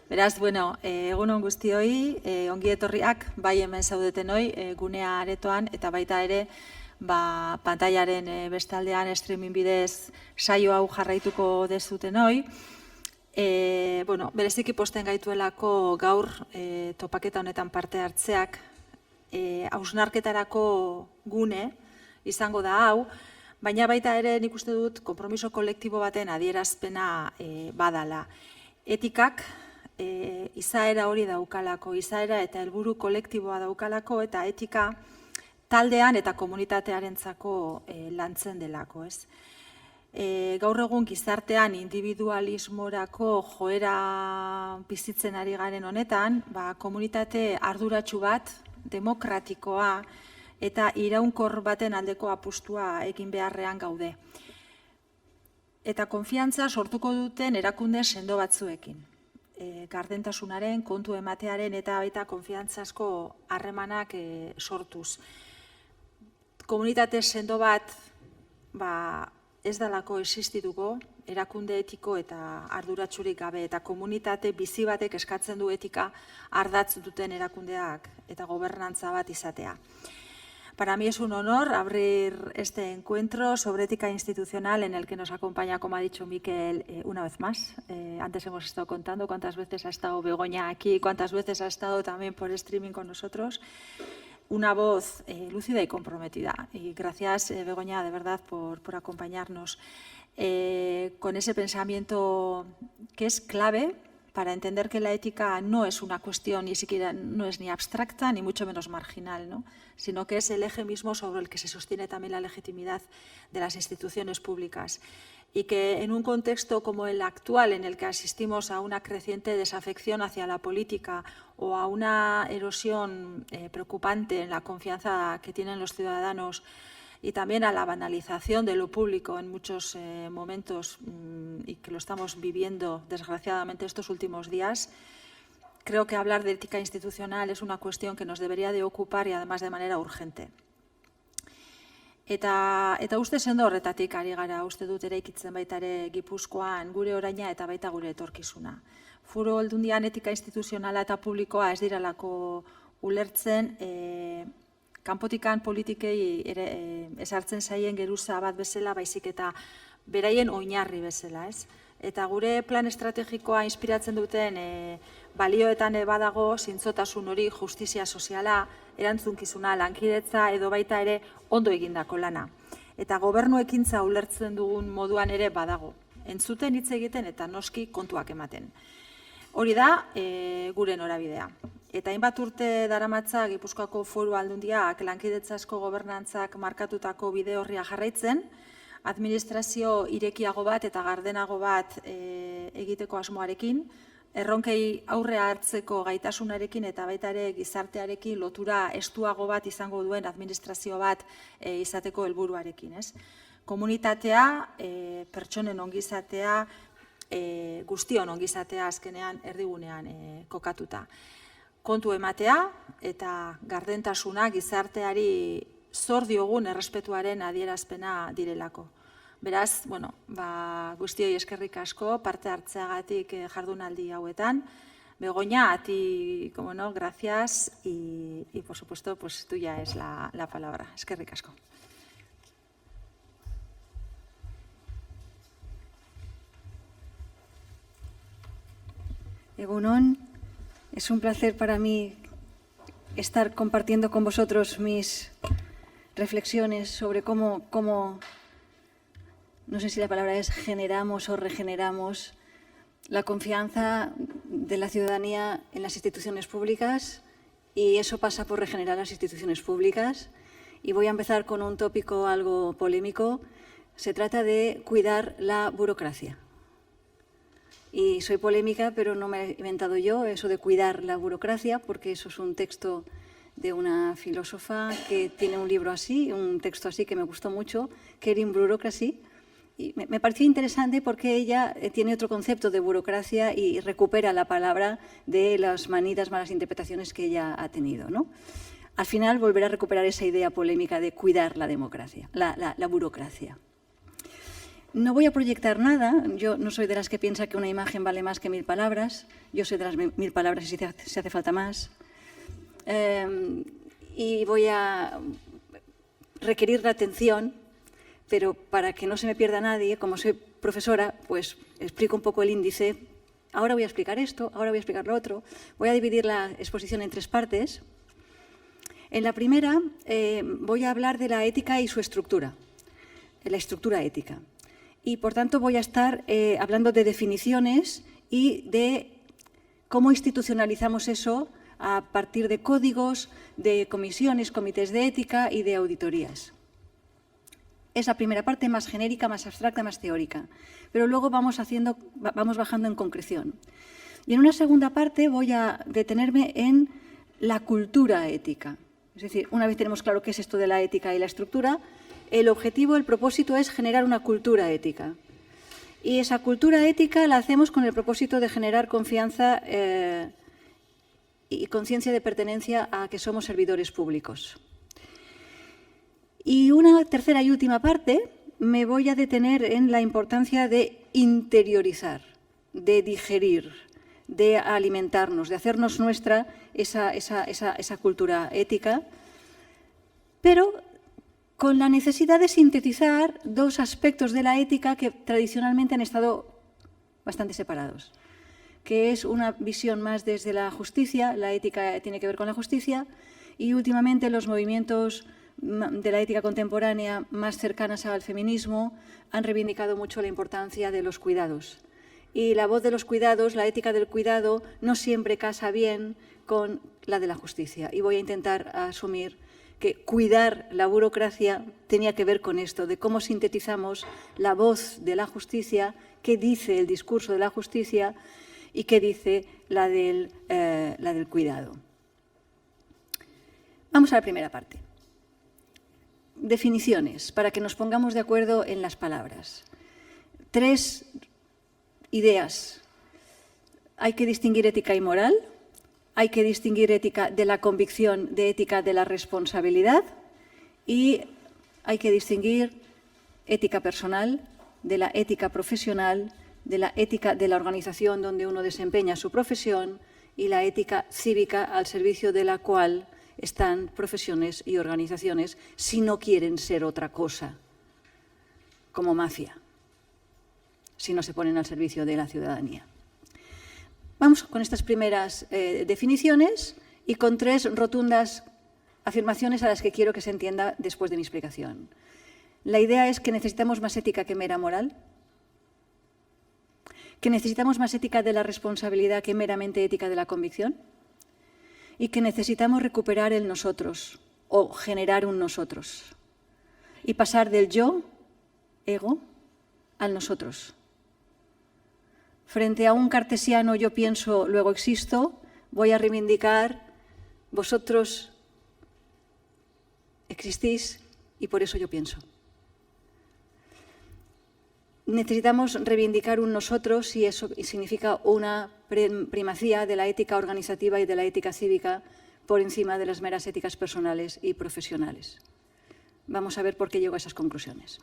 Beraz, bueno, egunon guztioi, ongi etorriak, bai hemen zaudetenoi, gunea aretoan, eta baita ere, pantailaren bestaldean streaming bidez saio hau jarraituko dezutenoi. Bueno, bereziki posten gaituelako gaur topaketa honetan parte hartzeak hausnarketarako gune izango da hau, baina baita ere nik uste dut konpromiso kolektibo baten adierazpena badala. Etikak izaera hori daukalako, izaera eta helburu kolektiboa daukalako, eta etika taldean eta komunitatearentzako lantzen delako, ez? Gaur egun gizartean individualismorako joera bizitzen ari garen honetan, komunitate arduratsu bat, demokratikoa eta iraunkor baten aldeko apustua egin beharrean gaude. Eta konfiantza sortuko duten erakunde sendo batzuekin. Gardentasunaren, kontu ematearen eta baita konfiantzazko harremanak sortuz. Komunitate sendo bat ez dalako existituko, erakunde etiko eta arduratsurik gabe, eta komunitate bizi batek eskatzen du etika ardatz duten erakundeak eta gobernantza bat izatea. Para mí es un honor abrir este encuentro sobre ética institucional en el que nos acompaña, como ha dicho Miquel, una vez más. Antes hemos estado contando cuántas veces ha estado Begoña aquí, cuántas veces ha estado también por streaming con nosotros. Una voz lúcida y comprometida. Y gracias, Begoña, de verdad, por acompañarnos con ese pensamiento que es clave para entender que la ética no es una cuestión, ni siquiera no es ni abstracta, ni mucho menos marginal, ¿no? Sino que es el eje mismo sobre el que se sostiene también la legitimidad de las instituciones públicas. Y que en un contexto como el actual, en el que asistimos a una creciente desafección hacia la política o a una erosión preocupante en la confianza que tienen los ciudadanos, y también a la banalización de lo público en muchos momentos, y que lo estamos viviendo desgraciadamente estos últimos días, creo que hablar de ética institucional es una cuestión que nos debería de ocupar y además de manera urgente. Eta uste sendo horretatik ari gara, uste dut eraikitzen baita ere Gipuzkoan gure oraina eta baita gure etorkizuna. Foru Aldundian etika instituzionala eta publikoa ez diralako ulertzen, kanpotikan politikei esartzen zaien geruza bat bezala, baizik eta beraien oinarri bezala, ez? Eta gure plan estrategikoa inspiratzen duten balioetan badago zintzotasun hori, justizia soziala, erantzunkizuna, lankidetza edo baita ere ondo egindako lana. Eta gobernu ekintza ulertzen dugun moduan ere badago. Entzuten hitz egiten eta noski kontuak ematen. Hori da gure norabidea. Eta hainbat urte daramatza Gipuzkoako Foru Aldundiak lankidetzazko gobernantzak markatutako bide horria jarraitzen, administrazio irekiago bat eta gardenago bat egiteko asmoarekin, erronkei aurrea hartzeko gaitasunarekin eta baita ere gizartearekin lotura estuago bat izango duen administrazio bat izateko helburuarekin, ez? Komunitatea, pertsonen ongizatea, guztion ongizatea azkenean erdigunean kokatuta. Kontu ematea eta gardentasuna gizarteari zor diogun errespetuaren adierazpena direlako. Beraz, bueno, guztioi eskerrik asko parte hartzeagatik jardunaldi hauetan. Begoña, a ti, como no, gracias y por supuesto, pues tuya es la palabra. Eskerrik asko. Egunon, es un placer para mí estar compartiendo con vosotros mis reflexiones sobre cómo, no sé si la palabra es generamos o regeneramos la confianza de la ciudadanía en las instituciones públicas, y eso pasa por regenerar las instituciones públicas. Y voy a empezar con un tópico algo polémico. Se trata de cuidar la burocracia. Y soy polémica, pero no me he inventado yo eso de cuidar la burocracia, porque eso es un texto de una filósofa que tiene un libro así, un texto así que me gustó mucho, Caring Bureaucracy. Y me pareció interesante porque ella tiene otro concepto de burocracia y recupera la palabra de las manidas, malas interpretaciones que ella ha tenido, ¿no? Al final volverá a recuperar esa idea polémica de cuidar la democracia, la burocracia. No voy a proyectar nada. Yo no soy de las que piensa que una imagen vale más que 1000 palabras. Yo soy de las 1000 palabras y si hace falta más. Y voy a requerir la atención, pero para que no se me pierda nadie, como soy profesora, pues explico un poco el índice. Ahora voy a explicar esto, ahora voy a explicar lo otro. Voy a dividir la exposición en 3 partes. En la primera voy a hablar de la ética y su estructura, la estructura ética. Y, por tanto, voy a estar hablando de definiciones y de cómo institucionalizamos eso a partir de códigos, de comisiones, comités de ética y de auditorías. Es la primera parte más genérica, más abstracta, más teórica. Pero luego vamos bajando en concreción. Y en una segunda parte voy a detenerme en la cultura ética. Es decir, una vez tenemos claro qué es esto de la ética y la estructura, el objetivo, el propósito es generar una cultura ética. Y esa cultura ética la hacemos con el propósito de generar confianza y conciencia de pertenencia a que somos servidores públicos. Y una tercera y última parte me voy a detener en la importancia de interiorizar, de digerir, de alimentarnos, de hacernos nuestra esa cultura ética, pero con la necesidad de sintetizar 2 aspectos de la ética que tradicionalmente han estado bastante separados, que es una visión más desde la justicia, la ética tiene que ver con la justicia, y últimamente los movimientos de la ética contemporánea más cercanas al feminismo han reivindicado mucho la importancia de los cuidados. Y la voz de los cuidados, la ética del cuidado, no siempre casa bien con la de la justicia. Y voy a intentar asumir que cuidar la burocracia tenía que ver con esto, de cómo sintetizamos la voz de la justicia, qué dice el discurso de la justicia y qué dice la del cuidado. Vamos a la primera parte. Definiciones, para que nos pongamos de acuerdo en las palabras. 3 ideas. Hay que distinguir ética y moral. Hay que distinguir ética de la convicción de ética de la responsabilidad. Y hay que distinguir ética personal de la ética profesional, de la ética de la organización donde uno desempeña su profesión y la ética cívica al servicio de la cual están profesiones y organizaciones si no quieren ser otra cosa, como mafia, si no se ponen al servicio de la ciudadanía. Vamos con estas primeras definiciones y con 3 rotundas afirmaciones a las que quiero que se entienda después de mi explicación. La idea es que necesitamos más ética que mera moral, que necesitamos más ética de la responsabilidad que meramente ética de la convicción, y que necesitamos recuperar el nosotros o generar un nosotros y pasar del yo, ego, al nosotros. Frente a un cartesiano yo pienso, luego existo, voy a reivindicar vosotros existís y por eso yo pienso. Necesitamos reivindicar un nosotros y eso significa una primacía de la ética organizativa y de la ética cívica por encima de las meras éticas personales y profesionales. Vamos a ver por qué llego a esas conclusiones.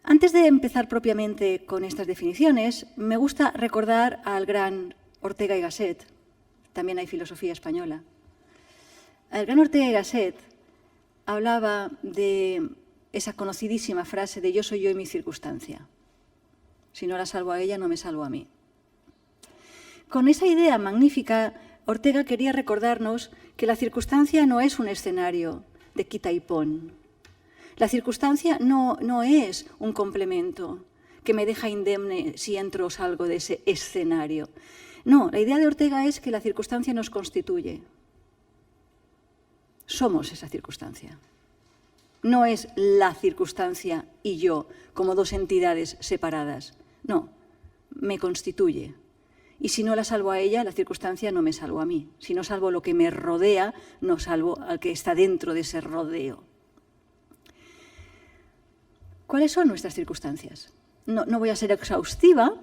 Antes de empezar propiamente con estas definiciones, me gusta recordar al gran Ortega y Gasset. También hay filosofía española. El gran Ortega y Gasset hablaba de esa conocidísima frase de yo soy yo y mi circunstancia. Si no la salvo a ella, no me salvo a mí. Con esa idea magnífica, Ortega quería recordarnos que la circunstancia no es un escenario de quita y pon. La circunstancia no es un complemento que me deja indemne si entro o salgo de ese escenario. No, la idea de Ortega es que la circunstancia nos constituye. Somos esa circunstancia. No es la circunstancia y yo como 2 entidades separadas. No, me constituye. Y si no la salvo a ella, la circunstancia no me salvo a mí. Si no salvo lo que me rodea, no salvo al que está dentro de ese rodeo. ¿Cuáles son nuestras circunstancias? No voy a ser exhaustiva,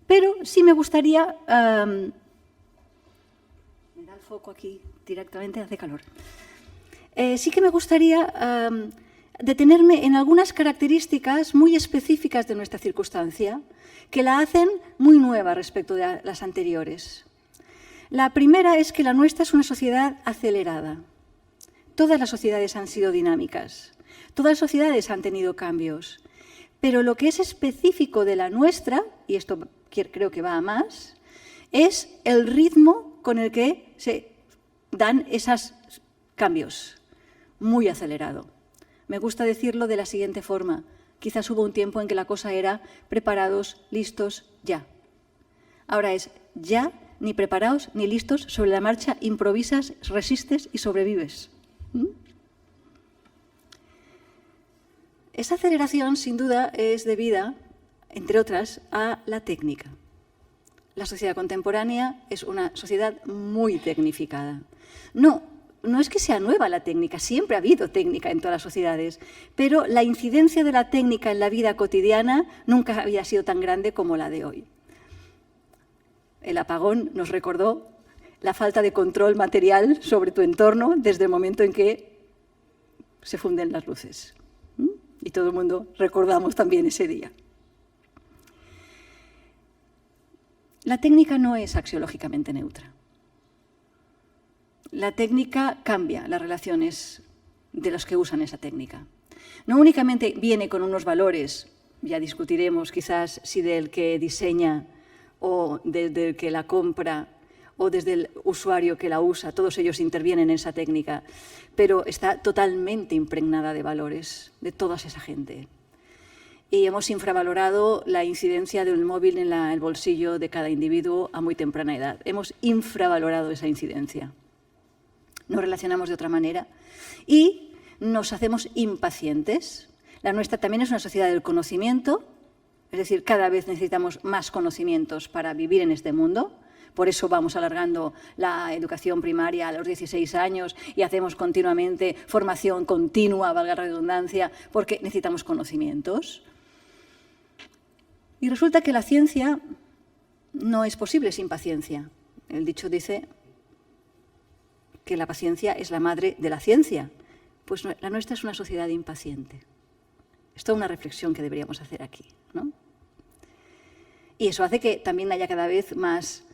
pero sí me gustaría... me da el foco aquí directamente, hace calor. Sí que me gustaría detenerme en algunas características muy específicas de nuestra circunstancia que la hacen muy nueva respecto de las anteriores. La primera es que la nuestra es una sociedad acelerada. Todas las sociedades han sido dinámicas, todas las sociedades han tenido cambios, pero lo que es específico de la nuestra, y esto creo que va a más, es el ritmo con el que se dan esos cambios, muy acelerado. Me gusta decirlo de la siguiente forma. Quizás hubo un tiempo en que la cosa era preparados, listos, ya. Ahora es ya, ni preparados ni listos, sobre la marcha improvisas, resistes y sobrevives. Esa aceleración, sin duda, es debida, entre otras, a la técnica. La sociedad contemporánea es una sociedad muy tecnificada. No es que sea nueva la técnica, siempre ha habido técnica en todas las sociedades, pero la incidencia de la técnica en la vida cotidiana nunca había sido tan grande como la de hoy. El apagón nos recordó la falta de control material sobre tu entorno desde el momento en que se funden las luces. Y todo el mundo recordamos también ese día. La técnica no es axiológicamente neutra. La técnica cambia las relaciones de los que usan esa técnica. No únicamente viene con unos valores, ya discutiremos quizás si del que diseña o desde el que la compra o desde el usuario que la usa, todos ellos intervienen en esa técnica, pero está totalmente impregnada de valores de toda esa gente. Y hemos infravalorado la incidencia del móvil en el bolsillo de cada individuo a muy temprana edad. Hemos infravalorado esa incidencia. Nos relacionamos de otra manera y nos hacemos impacientes. La nuestra también es una sociedad del conocimiento, es decir, cada vez necesitamos más conocimientos para vivir en este mundo. Por eso vamos alargando la educación primaria a los 16 años y hacemos continuamente formación continua, valga la redundancia, porque necesitamos conocimientos. Y resulta que la ciencia no es posible sin paciencia. El dicho dice que la paciencia es la madre de la ciencia. Pues la nuestra es una sociedad impaciente. Es toda una reflexión que deberíamos hacer aquí, ¿no? Y eso hace que también haya cada vez más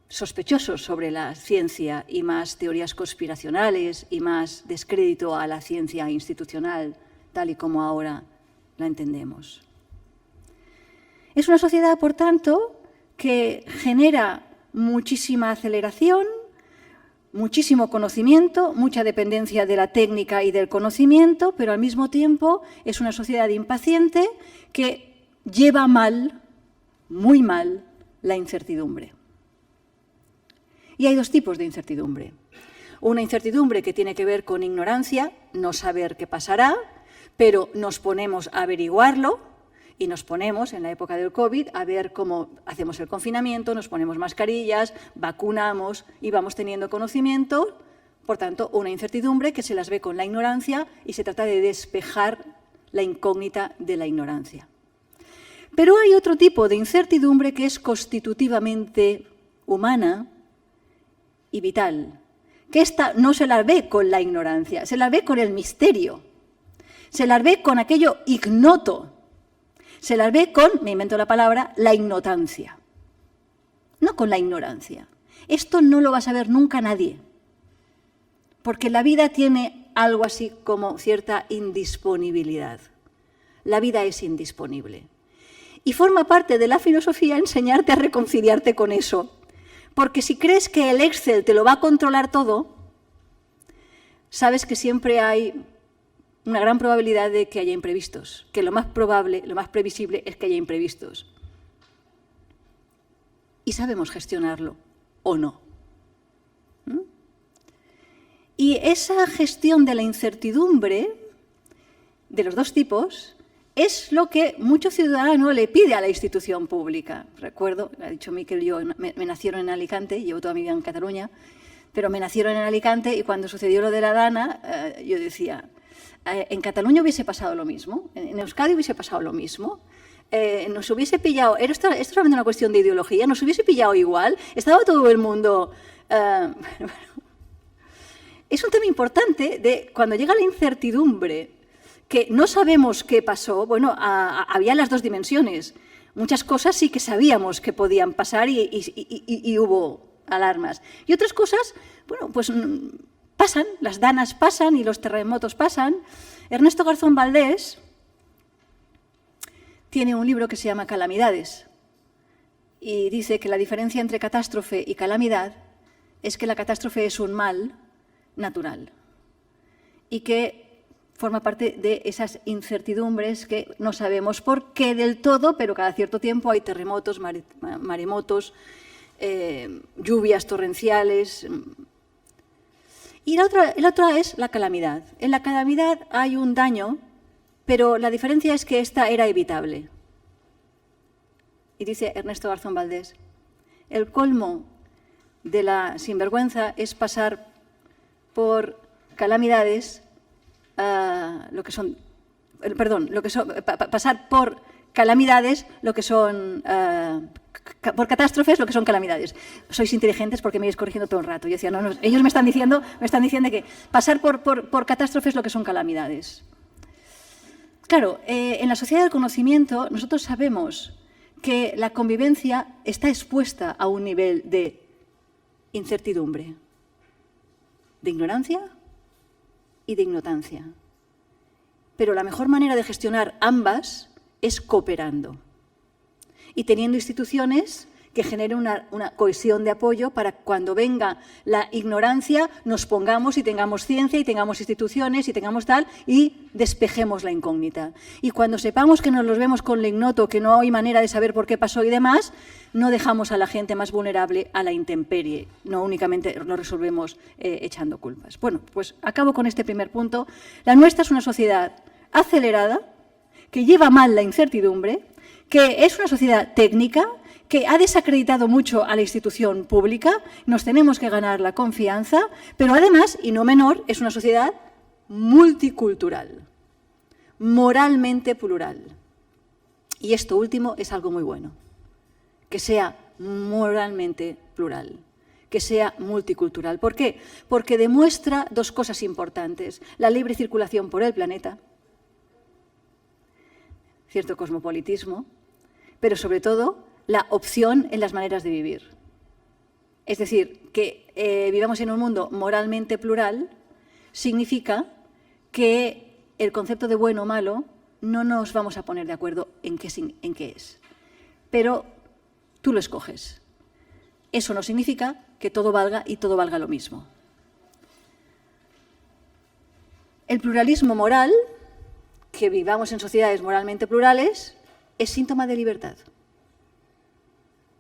sospechosos sobre la ciencia y más teorías conspiracionales y más descrédito a la ciencia institucional, tal y como ahora la entendemos. Es una sociedad, por tanto, que genera muchísima aceleración, muchísimo conocimiento, mucha dependencia de la técnica y del conocimiento, pero al mismo tiempo es una sociedad impaciente que lleva mal, muy mal, la incertidumbre. Y hay dos tipos de incertidumbre. Una incertidumbre que tiene que ver con ignorancia, no saber qué pasará, pero nos ponemos a averiguarlo y nos ponemos, en la época del COVID, a ver cómo hacemos el confinamiento, nos ponemos mascarillas, vacunamos y vamos teniendo conocimiento. Por tanto, una incertidumbre que se las ve con la ignorancia y se trata de despejar la incógnita de la ignorancia. Pero hay otro tipo de incertidumbre que es constitutivamente humana y vital, que esta no se la ve con la ignorancia, se la ve con el misterio, se la ve con aquello ignoto, se la ve con, me invento la palabra, la ignotancia, no con la ignorancia. Esto no lo va a saber nunca nadie, porque la vida tiene algo así como cierta indisponibilidad. La vida es indisponible. Y forma parte de la filosofía enseñarte a reconciliarte con eso. Porque si crees que el Excel te lo va a controlar todo, sabes que siempre hay una gran probabilidad de que haya imprevistos, que lo más probable, lo más previsible es que haya imprevistos. Y sabemos gestionarlo, ¿o no? Y esa gestión de la incertidumbre, de los dos tipos, es lo que mucho ciudadano le pide a la institución pública. Recuerdo, ha dicho Miquel, me nacieron en Alicante, llevo toda mi vida en Cataluña, pero me nacieron en Alicante y cuando sucedió lo de la Dana, yo decía, en Cataluña hubiese pasado lo mismo, en Euskadi hubiese pasado lo mismo, nos hubiese pillado, esto es solamente una cuestión de ideología, nos hubiese pillado igual, estaba todo el mundo... es un tema importante de cuando llega la incertidumbre que no sabemos qué pasó. Bueno, había las dos dimensiones. Muchas cosas sí que sabíamos que podían pasar y hubo alarmas. Y otras cosas, bueno, pues pasan, las danas pasan y los terremotos pasan. Ernesto Garzón Valdés tiene un libro que se llama Calamidades y dice que la diferencia entre catástrofe y calamidad es que la catástrofe es un mal natural y que forma parte de esas incertidumbres que no sabemos por qué del todo, pero cada cierto tiempo hay terremotos, maremotos, lluvias torrenciales. Y la otra es la calamidad. En la calamidad hay un daño, pero la diferencia es que esta era evitable. Y dice Ernesto Garzón Valdés, el colmo de la sinvergüenza es pasar por calamidades, pasar por calamidades por catástrofes lo que son calamidades. Sois inteligentes porque me vais corrigiendo todo el rato. Yo decía, no, ellos me están diciendo que pasar por catástrofes lo que son calamidades. Claro, en la sociedad del conocimiento nosotros sabemos que la convivencia está expuesta a un nivel de incertidumbre, de ignorancia y de ignotancia. Pero la mejor manera de gestionar ambas es cooperando y teniendo instituciones que generen una cohesión de apoyo para cuando venga la ignorancia nos pongamos y tengamos ciencia y tengamos instituciones y tengamos tal y despejemos la incógnita. Y cuando sepamos que nos los vemos con lo ignoto, que no hay manera de saber por qué pasó y demás, no dejamos a la gente más vulnerable a la intemperie, no únicamente lo resolvemos echando culpas. Bueno, pues acabo con este primer punto. La nuestra es una sociedad acelerada, que lleva mal la incertidumbre, que es una sociedad técnica, que ha desacreditado mucho a la institución pública, nos tenemos que ganar la confianza, pero además, y no menor, es una sociedad multicultural, moralmente plural. Y esto último es algo muy bueno, que sea moralmente plural, que sea multicultural. ¿Por qué? Porque demuestra dos cosas importantes, la libre circulación por el planeta, cierto cosmopolitismo, pero sobre todo la opción en las maneras de vivir. Es decir, que vivamos en un mundo moralmente plural significa que el concepto de bueno o malo no nos vamos a poner de acuerdo en qué es. Pero tú lo escoges. Eso no significa que todo valga y todo valga lo mismo. El pluralismo moral, que vivamos en sociedades moralmente plurales, es síntoma de libertad,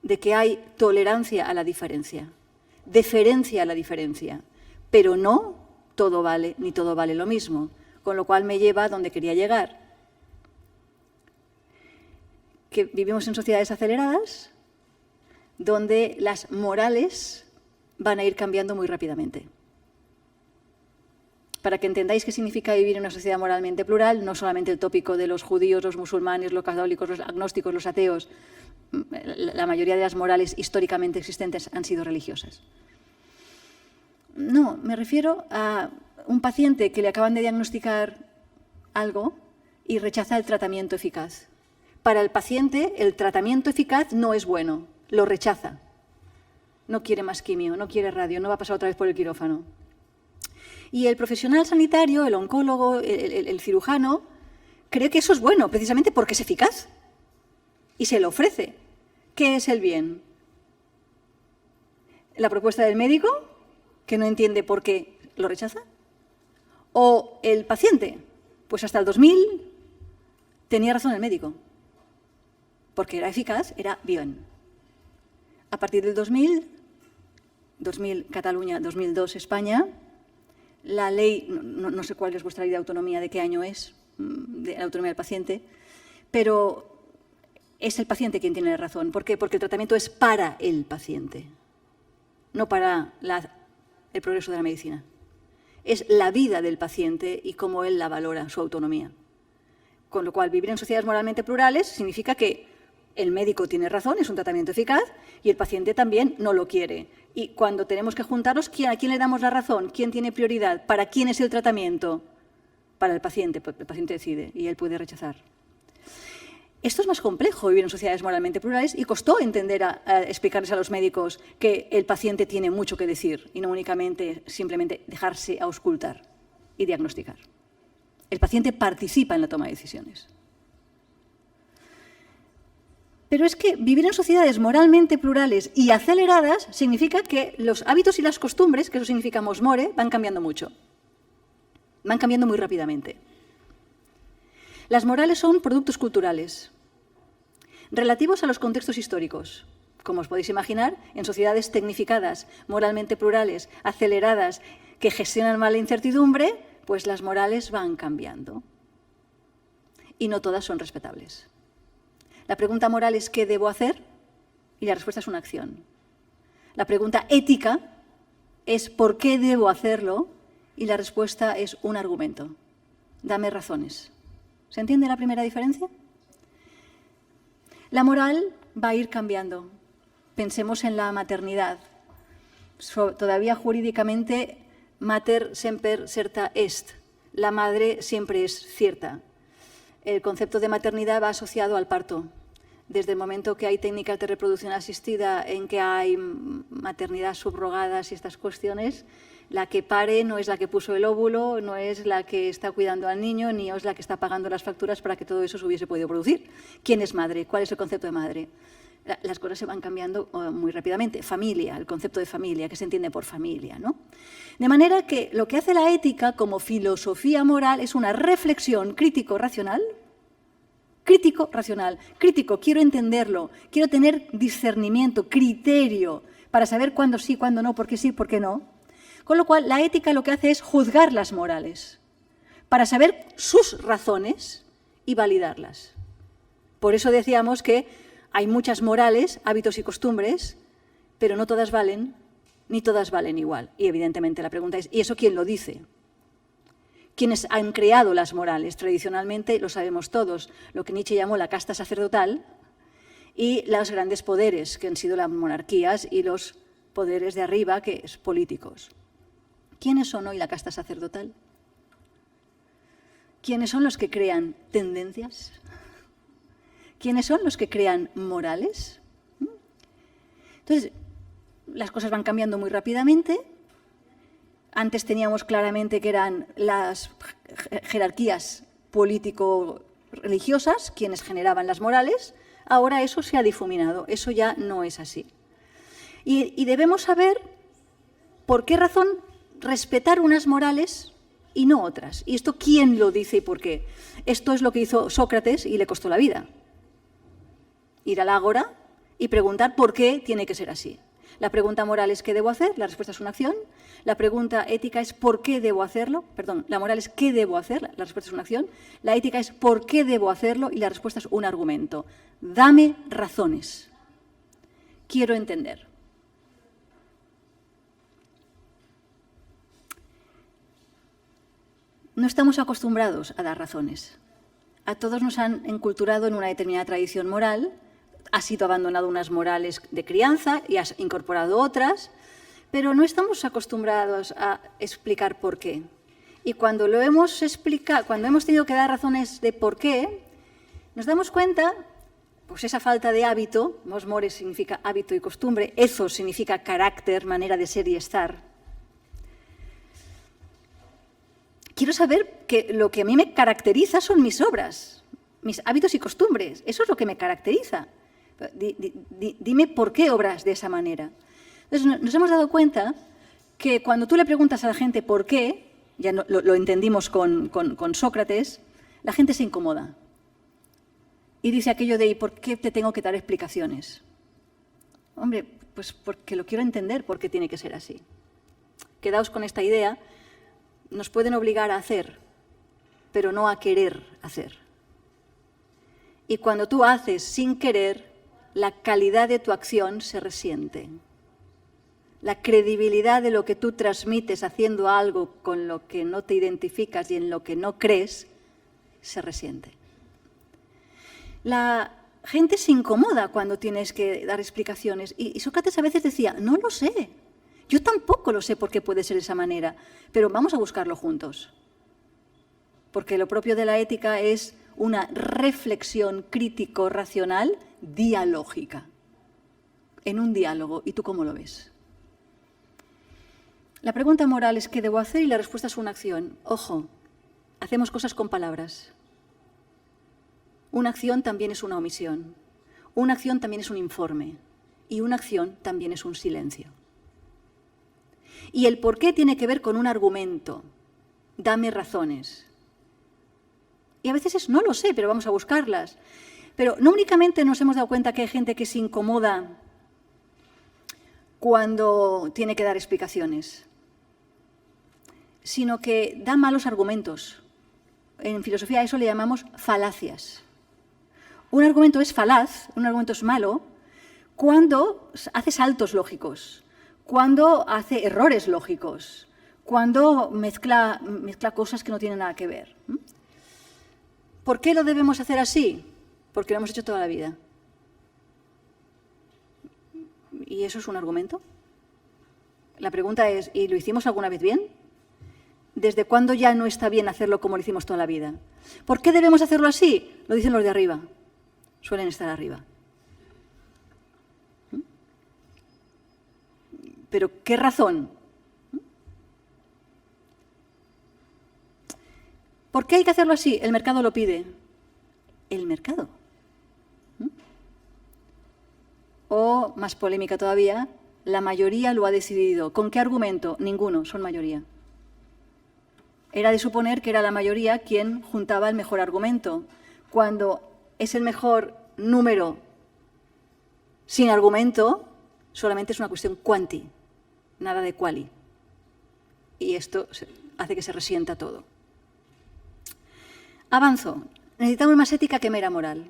de que hay tolerancia a la diferencia, deferencia a la diferencia, pero no todo vale ni todo vale lo mismo, con lo cual me lleva a donde quería llegar. Que vivimos en sociedades aceleradas, donde las morales van a ir cambiando muy rápidamente. Para que entendáis qué significa vivir en una sociedad moralmente plural, no solamente el tópico de los judíos, los musulmanes, los católicos, los agnósticos, los ateos, la mayoría de las morales históricamente existentes han sido religiosas. No, me refiero a un paciente que le acaban de diagnosticar algo y rechaza el tratamiento eficaz. Para el paciente, el tratamiento eficaz no es bueno, lo rechaza. No quiere más quimio, no quiere radio, no va a pasar otra vez por el quirófano. Y el profesional sanitario, el oncólogo, el cirujano, cree que eso es bueno, precisamente porque es eficaz. Y se lo ofrece. ¿Qué es el bien? ¿La propuesta del médico, que no entiende por qué lo rechaza? ¿O el paciente? Pues hasta el 2000 tenía razón el médico, porque era eficaz, era bien. A partir del 2000 Cataluña, 2002 España, la ley, no sé cuál es vuestra ley de autonomía, de qué año es, de la autonomía del paciente, pero es el paciente quien tiene razón. ¿Por qué? Porque el tratamiento es para el paciente, no para el progreso de la medicina. Es la vida del paciente y cómo él la valora, su autonomía. Con lo cual, vivir en sociedades moralmente plurales significa que el médico tiene razón, es un tratamiento eficaz, y el paciente también no lo quiere. Y cuando tenemos que juntarnos, ¿a quién le damos la razón? ¿Quién tiene prioridad? ¿Para quién es el tratamiento? para el paciente decide y él puede rechazar. Esto es más complejo, vivir en sociedades moralmente plurales, y costó entender explicarles a los médicos que el paciente tiene mucho que decir y no únicamente simplemente dejarse auscultar y diagnosticar. El paciente participa en la toma de decisiones. Pero es que vivir en sociedades moralmente plurales y aceleradas significa que los hábitos y las costumbres, que eso significa mosmore, van cambiando mucho. Van cambiando muy rápidamente. Las morales son productos culturales, relativos a los contextos históricos. Como os podéis imaginar, en sociedades tecnificadas, moralmente plurales, aceleradas, que gestionan mal la incertidumbre, pues las morales van cambiando. Y no todas son respetables. La pregunta moral es ¿qué debo hacer? Y la respuesta es una acción. La pregunta ética es ¿por qué debo hacerlo? Y la respuesta es un argumento. Dame razones. ¿Se entiende la primera diferencia? La moral va a ir cambiando. Pensemos en la maternidad. Todavía jurídicamente mater semper certa est. La madre siempre es cierta. El concepto de maternidad va asociado al parto. Desde el momento que hay técnicas de reproducción asistida en que hay maternidad subrogadas y estas cuestiones, la que pare no es la que puso el óvulo, no es la que está cuidando al niño, ni es la que está pagando las facturas para que todo eso se hubiese podido producir. ¿Quién es madre? ¿Cuál es el concepto de madre? Las cosas se van cambiando muy rápidamente. Familia, el concepto de familia, que se entiende por familia, ¿no? De manera que lo que hace la ética como filosofía moral es una reflexión crítico-racional. Crítico-racional. Crítico, quiero entenderlo, quiero tener discernimiento, criterio, para saber cuándo sí, cuándo no, por qué sí, por qué no. Con lo cual, la ética lo que hace es juzgar las morales, para saber sus razones y validarlas. Por eso decíamos que hay muchas morales, hábitos y costumbres, pero no todas valen, ni todas valen igual. Y evidentemente la pregunta es, ¿y eso quién lo dice? ¿Quiénes han creado las morales? Tradicionalmente, lo sabemos todos, lo que Nietzsche llamó la casta sacerdotal y los grandes poderes, que han sido las monarquías y los poderes de arriba, que es políticos. ¿Quiénes son hoy la casta sacerdotal? ¿Quiénes son los que crean tendencias? ¿Quiénes son los que crean morales? Entonces, las cosas van cambiando muy rápidamente. Antes teníamos claramente que eran las jerarquías político-religiosas quienes generaban las morales. Ahora eso se ha difuminado, eso ya no es así. Y debemos saber por qué razón respetar unas morales y no otras. ¿Y esto quién lo dice y por qué? Esto es lo que hizo Sócrates y le costó la vida. Ir al ágora y preguntar por qué tiene que ser así. La pregunta moral es ¿qué debo hacer? La respuesta es una acción. La pregunta ética es ¿por qué debo hacerlo? Perdón, la moral es ¿qué debo hacer? La respuesta es una acción. La ética es ¿por qué debo hacerlo? Y la respuesta es un argumento. Dame razones. Quiero entender. No estamos acostumbrados a dar razones. A todos nos han enculturado en una determinada tradición moral. Has sido abandonado unas morales de crianza y has incorporado otras, pero no estamos acostumbrados a explicar por qué. Y cuando lo hemos explicado, cuando hemos tenido que dar razones de por qué, nos damos cuenta, pues esa falta de hábito, mosmore significa hábito y costumbre, ethos significa carácter, manera de ser y estar. Quiero saber que lo que a mí me caracteriza son mis obras, mis hábitos y costumbres. Eso es lo que me caracteriza. Dime por qué obras de esa manera. Entonces, nos hemos dado cuenta que cuando tú le preguntas a la gente por qué, ya lo entendimos con Sócrates, la gente se incomoda. Y dice aquello de ¿y por qué te tengo que dar explicaciones? Hombre, pues porque lo quiero entender por qué tiene que ser así. Quedaos con esta idea, nos pueden obligar a hacer, pero no a querer hacer. Y cuando tú haces sin querer, la calidad de tu acción se resiente. La credibilidad de lo que tú transmites haciendo algo con lo que no te identificas y en lo que no crees, se resiente. La gente se incomoda cuando tienes que dar explicaciones. Y Sócrates a veces decía, no lo sé. Yo tampoco lo sé por qué puede ser de esa manera, pero vamos a buscarlo juntos. porque lo propio de la ética es una reflexión crítico-racional dialógica, en un diálogo. ¿Y tú cómo lo ves? La pregunta moral es ¿qué debo hacer? Y la respuesta es una acción. Ojo, hacemos cosas con palabras. Una acción también es una omisión. Una acción también es un informe. Y una acción también es un silencio. Y el por qué tiene que ver con un argumento. Dame razones. Y a veces es no lo sé, pero vamos a buscarlas. Pero no únicamente nos hemos dado cuenta que hay gente que se incomoda cuando tiene que dar explicaciones, sino que da malos argumentos. En filosofía a eso le llamamos falacias. Un argumento es falaz, un argumento es malo, cuando hace saltos lógicos, cuando hace errores lógicos, cuando mezcla cosas que no tienen nada que ver. ¿Por qué lo debemos hacer así? Porque lo hemos hecho toda la vida. ¿Y eso es un argumento? La pregunta es, ¿y lo hicimos alguna vez bien? ¿Desde cuándo ya no está bien hacerlo como lo hicimos toda la vida? ¿Por qué debemos hacerlo así? Lo dicen los de arriba. Suelen estar arriba. ¿Pero qué razón? ¿Por qué hay que hacerlo así? El mercado lo pide. ¿El mercado? O, más polémica todavía, la mayoría lo ha decidido. ¿Con qué argumento? Ninguno, son mayoría. Era de suponer que era la mayoría quien juntaba el mejor argumento. Cuando es el mejor número sin argumento, solamente es una cuestión quanti, nada de quali. Y esto hace que se resienta todo. Avanzo. Necesitamos más ética que mera moral.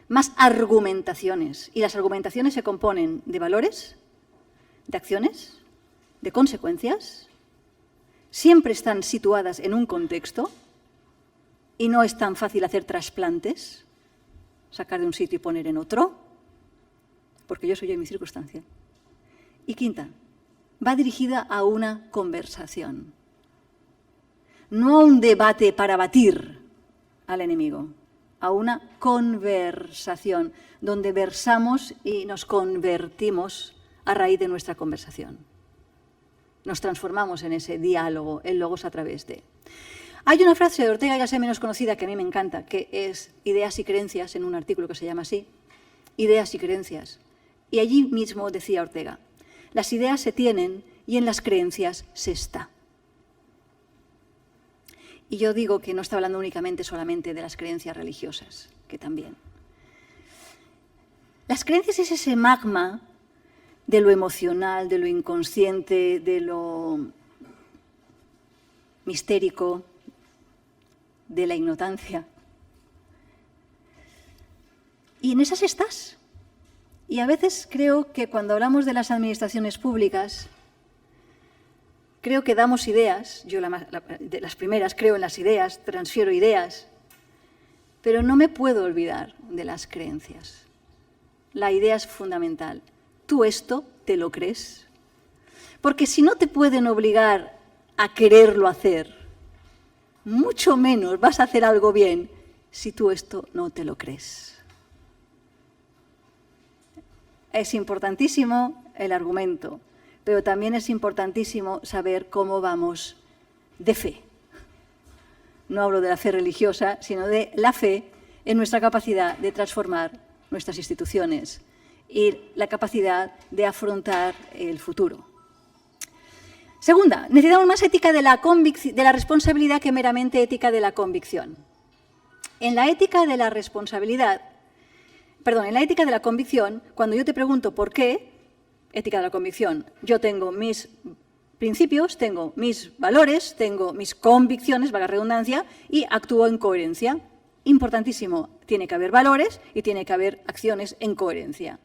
Más argumentaciones. Y las argumentaciones se componen de valores, de acciones, de consecuencias. Siempre están situadas en un contexto y no es tan fácil hacer trasplantes, sacar de un sitio y poner en otro, porque yo soy yo en mi circunstancia. Y quinta, va dirigida a una conversación, no a un debate para batir al enemigo, a una conversación, donde versamos y nos convertimos a raíz de nuestra conversación. Nos transformamos en ese diálogo, el logos a través de. Hay una frase de Ortega ya sea menos conocida que a mí me encanta, que es ideas y creencias, en un artículo que se llama así, ideas y creencias. Y allí mismo decía Ortega, las ideas se tienen y en las creencias se está. Y yo digo que no está hablando únicamente solamente de las creencias religiosas, que también. Las creencias es ese magma de lo emocional, de lo inconsciente, de lo mistérico, de la ignorancia. Y en esas estás. Y a veces creo que cuando hablamos de las administraciones públicas, creo que damos ideas, yo de las primeras creo en las ideas, transfiero ideas, pero no me puedo olvidar de las creencias. La idea es fundamental. ¿Tú esto te lo crees? Porque si no te pueden obligar a quererlo hacer, mucho menos vas a hacer algo bien si tú esto no te lo crees. Es importantísimo el argumento, pero también es importantísimo saber cómo vamos de fe. No hablo de la fe religiosa, sino de la fe en nuestra capacidad de transformar nuestras instituciones y la capacidad de afrontar el futuro. Segunda, necesitamos más ética de la responsabilidad que meramente ética de la convicción. En la ética de la convicción, cuando yo te pregunto por qué, ética de la convicción, yo tengo mis principios, tengo mis valores, tengo mis convicciones, valga la redundancia, y actúo en coherencia. Importantísimo, tiene que haber valores y tiene que haber acciones en coherencia.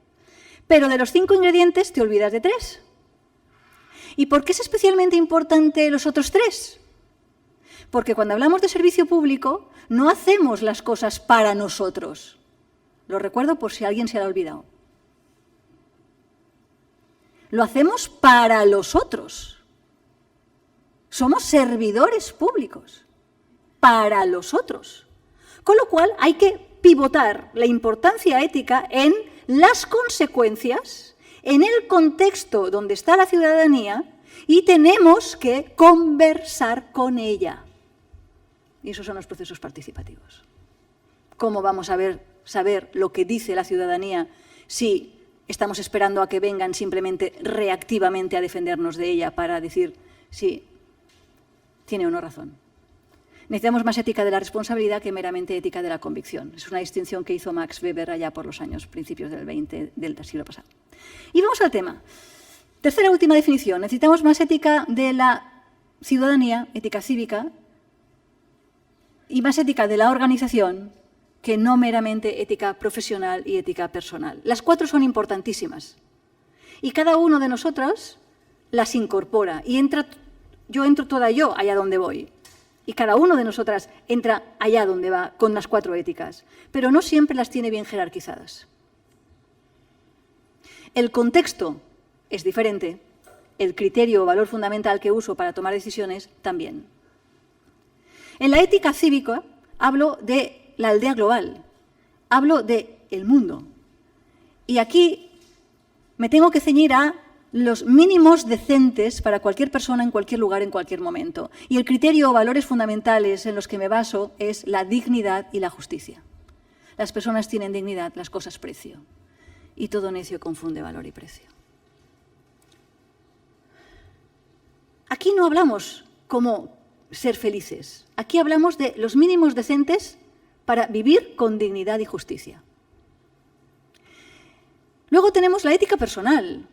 Pero de los 5 ingredientes te olvidas de 3. ¿Y por qué es especialmente importante los otros 3? Porque cuando hablamos de servicio público, no hacemos las cosas para nosotros. Lo recuerdo por si alguien se lo ha olvidado. Lo hacemos para los otros. Somos servidores públicos. para los otros. Con lo cual hay que pivotar la importancia ética en las consecuencias, en el contexto donde está la ciudadanía, y tenemos que conversar con ella. Y esos son los procesos participativos. ¿Cómo vamos a saber lo que dice la ciudadanía si estamos esperando a que vengan simplemente reactivamente a defendernos de ella para decir si tiene o no razón? Necesitamos más ética de la responsabilidad que meramente ética de la convicción. Es una distinción que hizo Max Weber allá por los años principios del siglo pasado. Y vamos al tema. Tercera y última definición. Necesitamos más ética de la ciudadanía, ética cívica, y más ética de la organización que no meramente ética profesional y ética personal. Las cuatro son importantísimas. Y cada uno de nosotros las incorpora. Y yo entro toda yo allá donde voy. Y cada uno de nosotras entra allá donde va con las cuatro éticas. Pero no siempre las tiene bien jerarquizadas. El contexto es diferente. El criterio o valor fundamental que uso para tomar decisiones también. En la ética cívica hablo de la aldea global, hablo del mundo. Y aquí me tengo que ceñir a los mínimos decentes para cualquier persona en cualquier lugar, en cualquier momento. Y el criterio o valores fundamentales en los que me baso es la dignidad y la justicia. Las personas tienen dignidad, las cosas precio. Y todo necio confunde valor y precio. Aquí no hablamos como ser felices. Aquí hablamos de los mínimos decentes para vivir con dignidad y justicia. Luego tenemos la ética personal,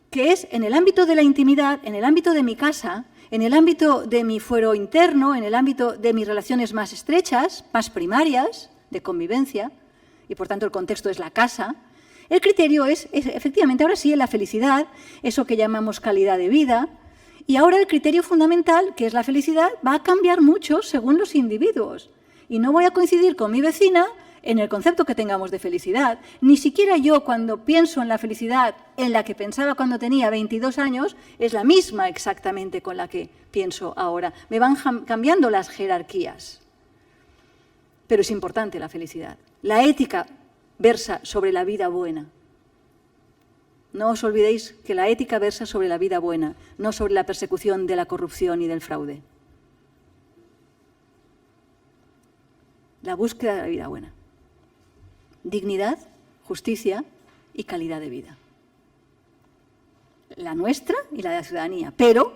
que es en el ámbito de la intimidad, en el ámbito de mi casa, en el ámbito de mi fuero interno, en el ámbito de mis relaciones más estrechas, más primarias, de convivencia, y por tanto el contexto es la casa. El criterio es efectivamente, ahora sí, la felicidad, eso que llamamos calidad de vida. Y ahora el criterio fundamental, que es la felicidad, va a cambiar mucho según los individuos. Y no voy a coincidir con mi vecina en el concepto que tengamos de felicidad. Ni siquiera yo, cuando pienso en la felicidad en la que pensaba cuando tenía 22 años, es la misma exactamente con la que pienso ahora. Me van cambiando las jerarquías. Pero es importante la felicidad. La ética versa sobre la vida buena. No os olvidéis que la ética versa sobre la vida buena, no sobre la persecución de la corrupción y del fraude. La búsqueda de la vida buena. Dignidad, justicia y calidad de vida. La nuestra y la de la ciudadanía. Pero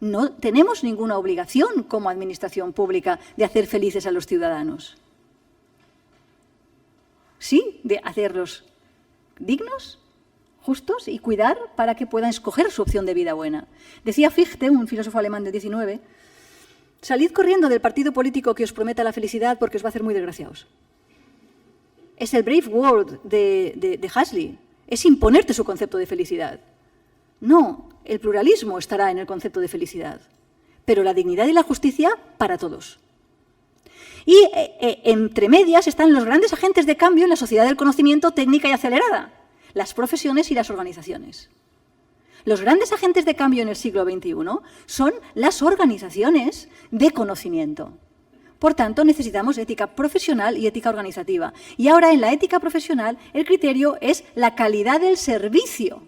no tenemos ninguna obligación como administración pública de hacer felices a los ciudadanos. Sí, de hacerlos dignos, justos y cuidar para que puedan escoger su opción de vida buena. Decía Fichte, un filósofo alemán del 19, salid corriendo del partido político que os prometa la felicidad porque os va a hacer muy desgraciados. Es el brave word de Huxley, es imponerte su concepto de felicidad. No, el pluralismo estará en el concepto de felicidad, pero la dignidad y la justicia para todos. Y entre medias están los grandes agentes de cambio en la sociedad del conocimiento técnica y acelerada, las profesiones y las organizaciones. Los grandes agentes de cambio en el siglo XXI son las organizaciones de conocimiento. Por tanto, necesitamos ética profesional y ética organizativa. Y ahora, en la ética profesional, el criterio es la calidad del servicio.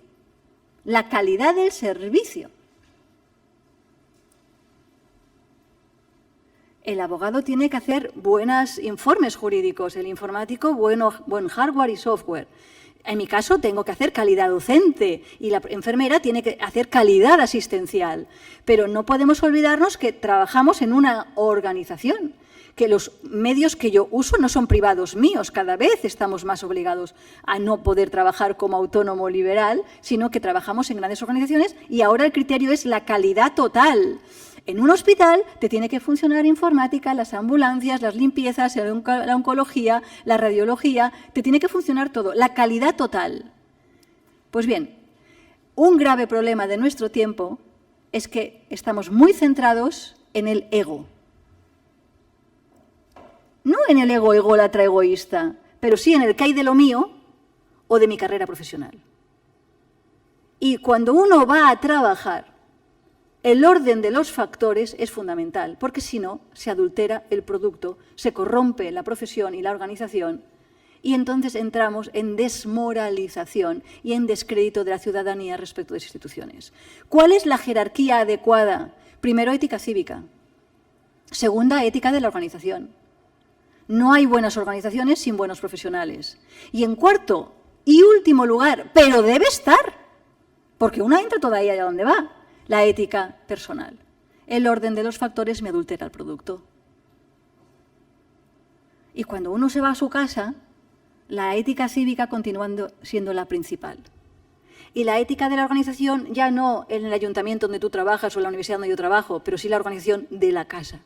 La calidad del servicio. El abogado tiene que hacer buenos informes jurídicos, el informático buen hardware y software. En mi caso tengo que hacer calidad docente y la enfermera tiene que hacer calidad asistencial. Pero no podemos olvidarnos que trabajamos en una organización, que los medios que yo uso no son privados míos. Cada vez estamos más obligados a no poder trabajar como autónomo liberal, sino que trabajamos en grandes organizaciones y ahora el criterio es la calidad total. En un hospital te tiene que funcionar informática, las ambulancias, las limpiezas, la oncología, la radiología, te tiene que funcionar todo, la calidad total. Pues bien, un grave problema de nuestro tiempo es que estamos muy centrados en el ego. No en el ego ególatra egoísta, pero sí en el que hay de lo mío o de mi carrera profesional. Y cuando uno va a trabajar el orden de los factores es fundamental, porque si no, se adultera el producto, se corrompe la profesión y la organización, y entonces entramos en desmoralización y en descrédito de la ciudadanía respecto de las instituciones. ¿Cuál es la jerarquía adecuada? Primero, ética cívica. Segunda, ética de la organización. No hay buenas organizaciones sin buenos profesionales. Y en cuarto y último lugar, pero debe estar, porque una entra todavía allá donde va, la ética personal. El orden de los factores me adultera el producto. Y cuando uno se va a su casa, la ética cívica continuando siendo la principal. Y la ética de la organización ya no en el ayuntamiento donde tú trabajas o en la universidad donde yo trabajo, pero sí la organización de la casa.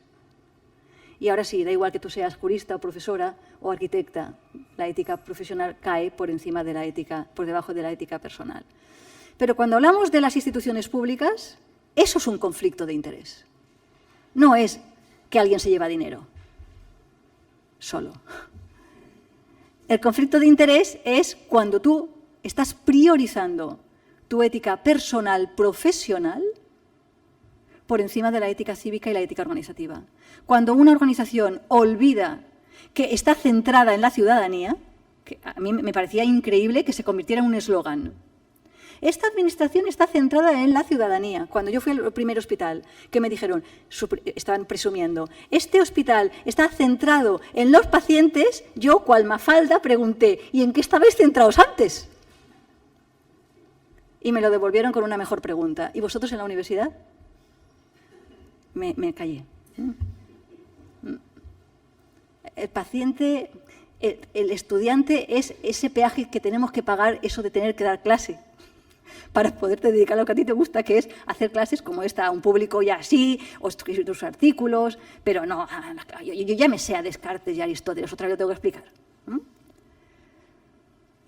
Y ahora sí, da igual que tú seas jurista o profesora o arquitecta, la ética profesional cae por encima de la ética, por debajo de la ética personal. Pero cuando hablamos de las instituciones públicas, eso es un conflicto de interés. No es que alguien se lleva dinero, solo. El conflicto de interés es cuando tú estás priorizando tu ética personal, profesional, por encima de la ética cívica y la ética organizativa. Cuando una organización olvida que está centrada en la ciudadanía, que a mí me parecía increíble que se convirtiera en un eslogan. Esta administración está centrada en la ciudadanía. Cuando yo fui al primer hospital, que me dijeron, estaban presumiendo, este hospital está centrado en los pacientes, yo, cual Mafalda, pregunté, ¿y en qué estabais centrados antes? Y me lo devolvieron con una mejor pregunta. ¿Y vosotros en la universidad? Me callé. El paciente, el estudiante es ese peaje que tenemos que pagar, eso de tener que dar clase, para poderte dedicar a lo que a ti te gusta, que es hacer clases como esta a un público ya así, o escribir tus artículos, pero no, yo ya me sé a Descartes y a Aristóteles, otra vez lo tengo que explicar.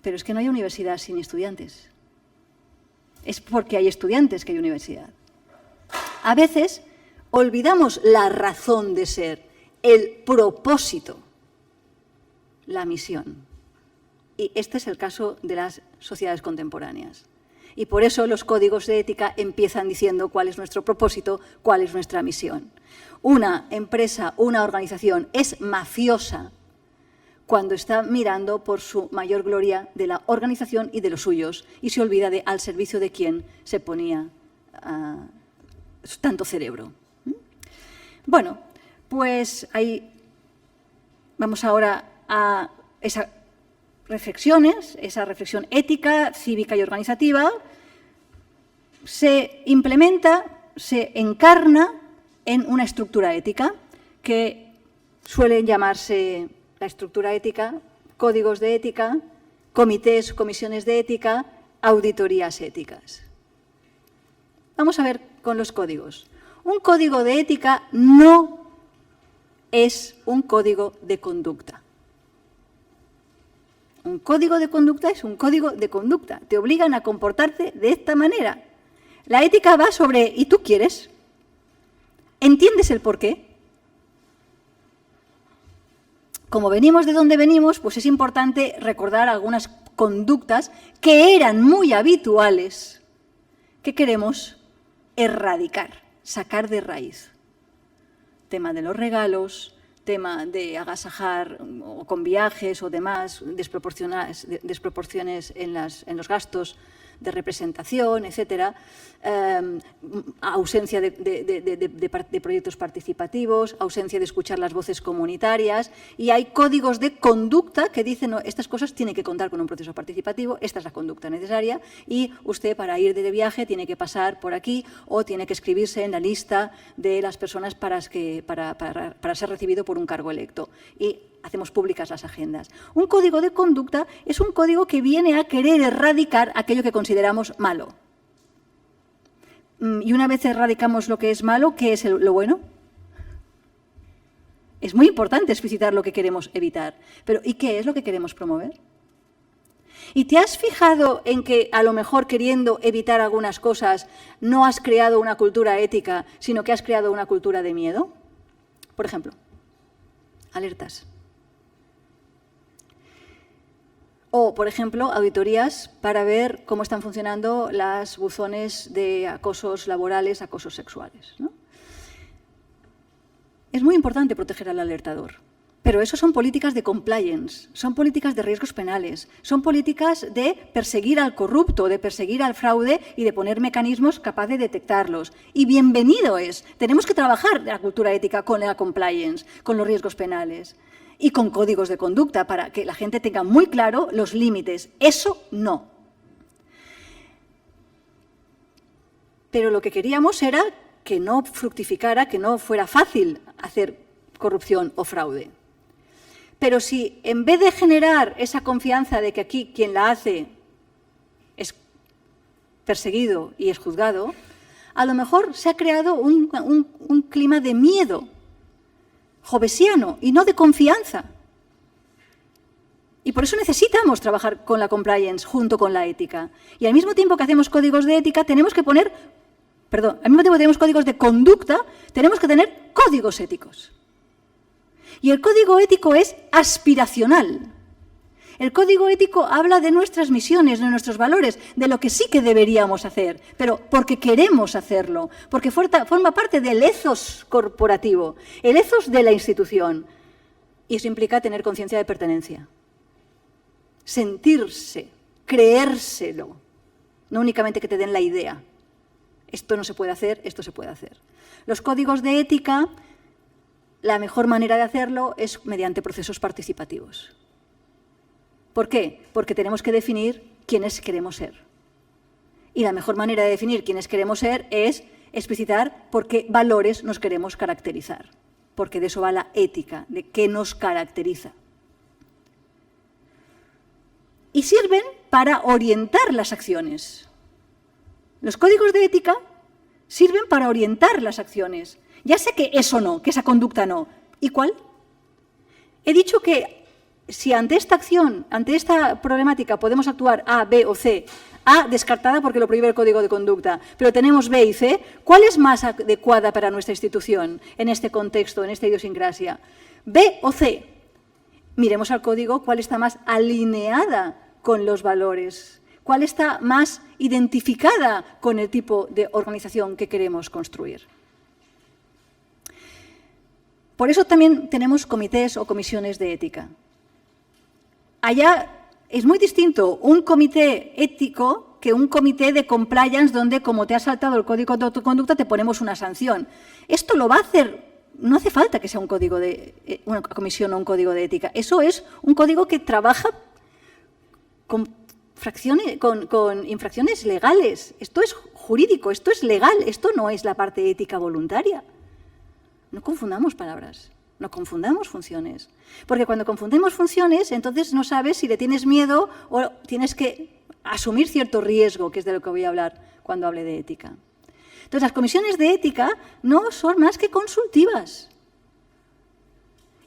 Pero es que no hay universidad sin estudiantes. Es porque hay estudiantes que hay universidad. A veces olvidamos la razón de ser, el propósito, la misión. Y este es el caso de las sociedades contemporáneas. Y por eso los códigos de ética empiezan diciendo cuál es nuestro propósito, cuál es nuestra misión. Una empresa, una organización es mafiosa cuando está mirando por su mayor gloria de la organización y de los suyos y se olvida de al servicio de quién se ponía tanto cerebro. Bueno, pues ahí vamos ahora a esas reflexiones, esa reflexión ética, cívica y organizativa, se implementa, se encarna en una estructura ética que suele llamarse la estructura ética, códigos de ética, comités, comisiones de ética, auditorías éticas. Vamos a ver con los códigos. Un código de ética no es un código de conducta. Un código de conducta es un código de conducta. Te obligan a comportarte de esta manera. La ética va sobre ¿y tú quieres? ¿Entiendes el porqué? Como venimos de donde venimos, pues es importante recordar algunas conductas que eran muy habituales, que queremos erradicar, sacar de raíz. Tema de los regalos, tema de agasajar o con viajes o demás, desproporciones en los gastos de representación, etcétera, ausencia de proyectos participativos, ausencia de escuchar las voces comunitarias, y hay códigos de conducta que dicen no, estas cosas tienen que contar con un proceso participativo, esta es la conducta necesaria y usted para ir de viaje tiene que pasar por aquí o tiene que escribirse en la lista de las personas para ser recibido por un cargo electo. Y hacemos públicas las agendas. Un código de conducta es un código que viene a querer erradicar aquello que consideramos malo. Y una vez erradicamos lo que es malo, ¿qué es lo bueno? Es muy importante explicitar lo que queremos evitar. Pero ¿y qué es lo que queremos promover? ¿Y te has fijado en que a lo mejor queriendo evitar algunas cosas no has creado una cultura ética, sino que has creado una cultura de miedo? Por ejemplo, alertas. O, por ejemplo, auditorías para ver cómo están funcionando las buzones de acosos laborales, acosos sexuales, ¿no? Es muy importante proteger al alertador, pero eso son políticas de compliance, son políticas de riesgos penales, son políticas de perseguir al corrupto, de perseguir al fraude y de poner mecanismos capaces de detectarlos. Y bienvenido es. Tenemos que trabajar la cultura ética con la compliance, con los riesgos penales y con códigos de conducta para que la gente tenga muy claro los límites. Eso no. Pero lo que queríamos era que no fructificara, que no fuera fácil hacer corrupción o fraude. Pero si en vez de generar esa confianza de que aquí quien la hace es perseguido y es juzgado, a lo mejor se ha creado un clima de miedo jovesiano y no de confianza. Y por eso necesitamos trabajar con la compliance junto con la ética. Y al mismo tiempo que hacemos códigos de ética, tenemos que poner, al mismo tiempo que tenemos códigos de conducta, tenemos que tener códigos éticos. Y el código ético es aspiracional. El código ético habla de nuestras misiones, de nuestros valores, de lo que sí que deberíamos hacer, pero porque queremos hacerlo, porque forma parte del ethos corporativo, el ethos de la institución. Y eso implica tener conciencia de pertenencia, sentirse, creérselo, no únicamente que te den la idea. Esto no se puede hacer, esto se puede hacer. Los códigos de ética, la mejor manera de hacerlo es mediante procesos participativos. ¿Por qué? Porque tenemos que definir quiénes queremos ser. Y la mejor manera de definir quiénes queremos ser es explicitar por qué valores nos queremos caracterizar. Porque de eso va la ética, de qué nos caracteriza. Y sirven para orientar las acciones. Los códigos de ética sirven para orientar las acciones. Ya sé que eso no, que esa conducta no. ¿Y cuál? He dicho que si ante esta acción, ante esta problemática podemos actuar A, B o C, A descartada porque lo prohíbe el código de conducta, pero tenemos B y C, ¿cuál es más adecuada para nuestra institución en este contexto, en esta idiosincrasia? ¿B o C? Miremos al código cuál está más alineada con los valores, cuál está más identificada con el tipo de organización que queremos construir. Por eso también tenemos comités o comisiones de ética. Allá es muy distinto un comité ético que un comité de compliance donde, como te has saltado el código de conducta, te ponemos una sanción. Esto lo va a hacer, no hace falta que sea un código de una comisión o un código de ética. Eso es un código que trabaja con infracciones legales. Esto es jurídico, esto es legal, esto no es la parte ética voluntaria. No confundamos palabras. No confundamos funciones. Porque cuando confundimos funciones, entonces no sabes si le tienes miedo o tienes que asumir cierto riesgo, que es de lo que voy a hablar cuando hable de ética. Entonces, las comisiones de ética no son más que consultivas.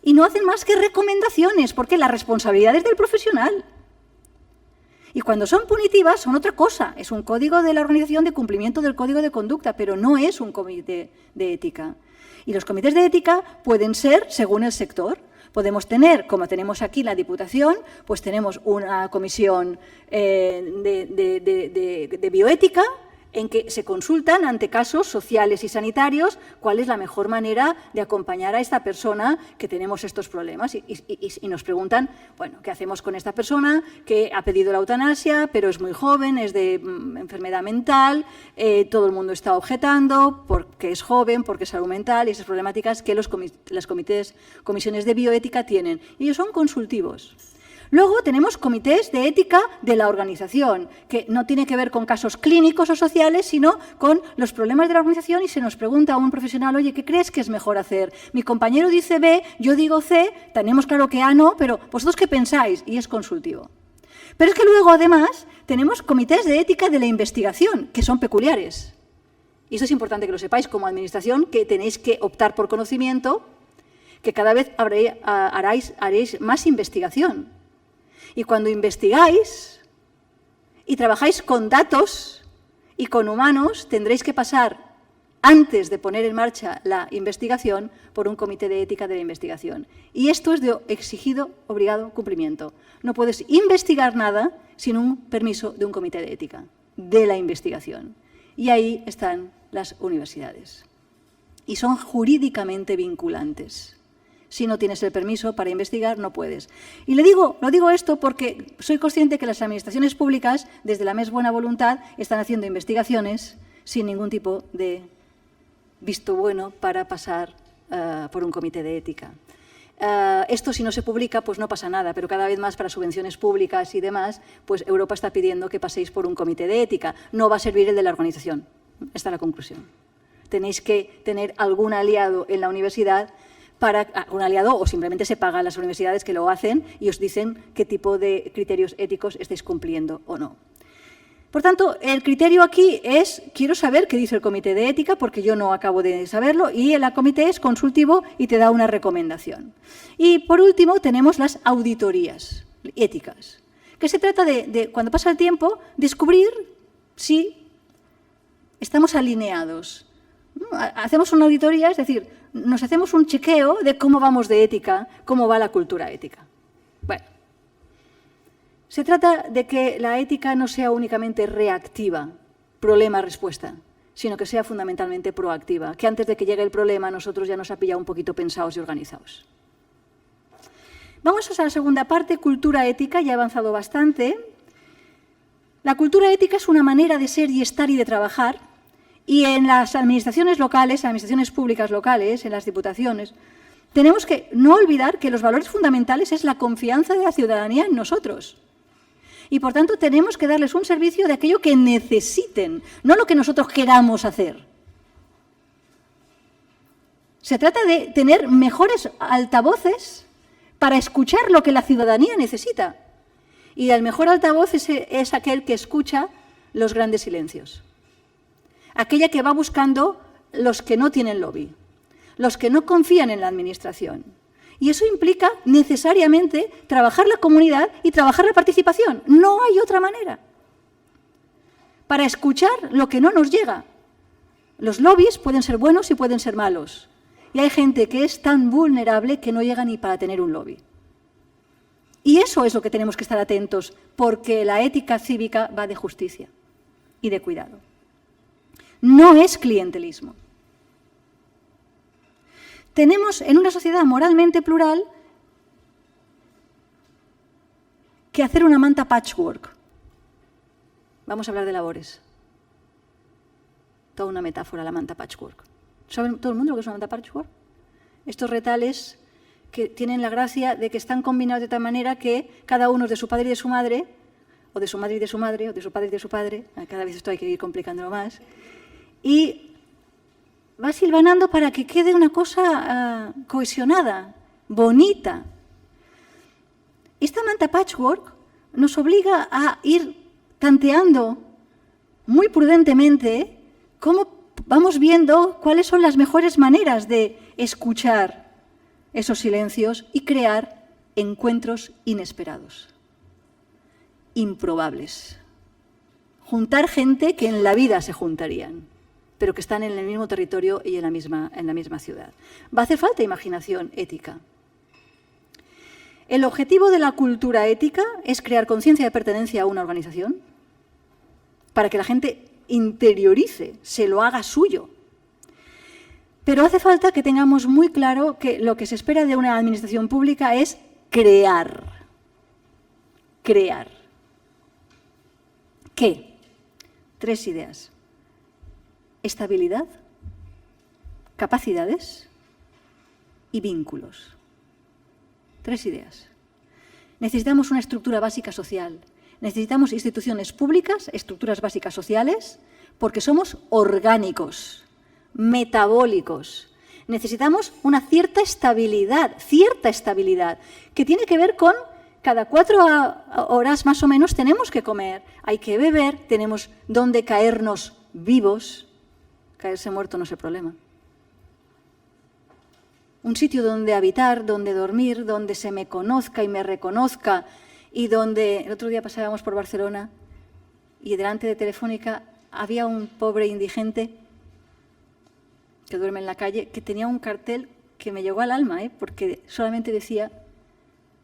Y no hacen más que recomendaciones, porque la responsabilidad es del profesional. Y cuando son punitivas, son otra cosa. Es un código de la organización de cumplimiento del código de conducta, pero no es un comité de ética. Y los comités de ética pueden ser según el sector. Podemos tener, como tenemos aquí la Diputación, pues tenemos una comisión de bioética en que se consultan ante casos sociales y sanitarios cuál es la mejor manera de acompañar a esta persona que tenemos estos problemas. Y nos preguntan, bueno, ¿qué hacemos con esta persona que ha pedido la eutanasia, pero es muy joven, es de enfermedad mental, todo el mundo está objetando porque es joven, porque es salud mental y esas problemáticas que las comisiones de bioética tienen? Y ellos son consultivos. Luego tenemos comités de ética de la organización, que no tiene que ver con casos clínicos o sociales, sino con los problemas de la organización y se nos pregunta a un profesional, oye, ¿qué crees que es mejor hacer? Mi compañero dice B, yo digo C, tenemos claro que A no, pero ¿vosotros qué pensáis? Y es consultivo. Pero es que luego, además, tenemos comités de ética de la investigación, que son peculiares. Y eso es importante que lo sepáis como administración, que tenéis que optar por conocimiento, que cada vez haréis más investigación. Y cuando investigáis y trabajáis con datos y con humanos, tendréis que pasar antes de poner en marcha la investigación por un comité de ética de la investigación. Y esto es de exigido, obligado cumplimiento. No puedes investigar nada sin un permiso de un comité de ética de la investigación. Y ahí están las universidades. Y son jurídicamente vinculantes. Si no tienes el permiso para investigar, no puedes. Y lo digo esto porque soy consciente que las administraciones públicas, desde la más buena voluntad, están haciendo investigaciones sin ningún tipo de visto bueno para pasar por un comité de ética. Esto, si no se publica, pues no pasa nada, pero cada vez más para subvenciones públicas y demás, pues Europa está pidiendo que paséis por un comité de ética. No va a servir el de la organización. Esta es la conclusión. Tenéis que tener algún aliado en la universidad, un aliado, o simplemente se paga a las universidades que lo hacen y os dicen qué tipo de criterios éticos estáis cumpliendo o no. Por tanto, el criterio aquí es, quiero saber qué dice el comité de ética, porque yo no acabo de saberlo, y el comité es consultivo y te da una recomendación. Y por último, tenemos las auditorías éticas, que se trata de cuando pasa el tiempo, descubrir si estamos alineados. Hacemos una auditoría, es decir, nos hacemos un chequeo de cómo vamos de ética, cómo va la cultura ética. Bueno. Se trata de que la ética no sea únicamente reactiva, problema-respuesta, sino que sea fundamentalmente proactiva, que antes de que llegue el problema nosotros ya nos ha pillado un poquito pensados y organizados. Vamos a la segunda parte, cultura ética, ya he avanzado bastante. La cultura ética es una manera de ser y estar y de trabajar, y en las administraciones locales, administraciones públicas locales, en las diputaciones, tenemos que no olvidar que los valores fundamentales es la confianza de la ciudadanía en nosotros. Y, por tanto, tenemos que darles un servicio de aquello que necesiten, no lo que nosotros queramos hacer. Se trata de tener mejores altavoces para escuchar lo que la ciudadanía necesita. Y el mejor altavoz es aquel que escucha los grandes silencios. Aquella que va buscando los que no tienen lobby, los que no confían en la administración. Y eso implica necesariamente trabajar la comunidad y trabajar la participación. No hay otra manera. Para escuchar lo que no nos llega. Los lobbies pueden ser buenos y pueden ser malos. Y hay gente que es tan vulnerable que no llega ni para tener un lobby. Y eso es lo que tenemos que estar atentos, porque la ética cívica va de justicia y de cuidado. No es clientelismo. Tenemos en una sociedad moralmente plural que hacer una manta patchwork. Vamos a hablar de labores. Toda una metáfora, la manta patchwork. ¿Sabe todo el mundo lo que es una manta patchwork? Estos retales que tienen la gracia de que están combinados de tal manera que cada uno es de su padre y de su madre, o de su madre y de su madre, o de su padre y de su padre. Cada vez esto hay que ir complicándolo más. Y va silvanando para que quede una cosa cohesionada, bonita. Esta manta patchwork nos obliga a ir tanteando muy prudentemente cómo vamos viendo cuáles son las mejores maneras de escuchar esos silencios y crear encuentros inesperados, improbables. Juntar gente que en la vida se juntarían, pero que están en el mismo territorio y en la misma ciudad. Va a hacer falta imaginación ética. El objetivo de la cultura ética es crear conciencia de pertenencia a una organización para que la gente interiorice, se lo haga suyo. Pero hace falta que tengamos muy claro que lo que se espera de una administración pública es crear. Crear. ¿Qué? 3 ideas. Estabilidad, capacidades y vínculos. 3 ideas. Necesitamos una estructura básica social. Necesitamos instituciones públicas, estructuras básicas sociales, porque somos orgánicos, metabólicos. Necesitamos una cierta estabilidad, que tiene que ver con cada 4 horas más o menos tenemos que comer, hay que beber, tenemos dónde caernos vivos. Caerse muerto no es el problema. Un sitio donde habitar, donde dormir, donde se me conozca y me reconozca y donde... El otro día pasábamos por Barcelona y delante de Telefónica había un pobre indigente que duerme en la calle, que tenía un cartel que me llegó al alma, porque solamente decía,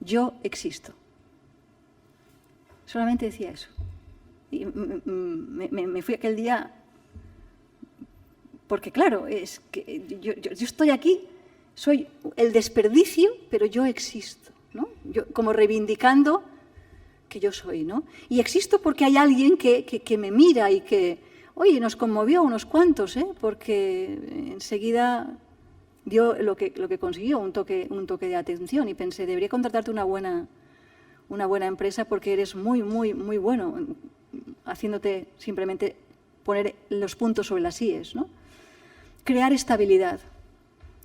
yo existo. Solamente decía eso. Y me fui aquel día, porque claro, es que yo estoy aquí, soy el desperdicio, pero yo existo, ¿no? Yo, como reivindicando que yo soy, ¿no? Y existo porque hay alguien que me mira y que, oye, nos conmovió unos cuantos, porque enseguida dio lo que consiguió, un toque de atención, y pensé, debería contratarte una buena empresa porque eres muy, muy, muy bueno haciéndote simplemente poner los puntos sobre las íes, ¿no? Crear estabilidad.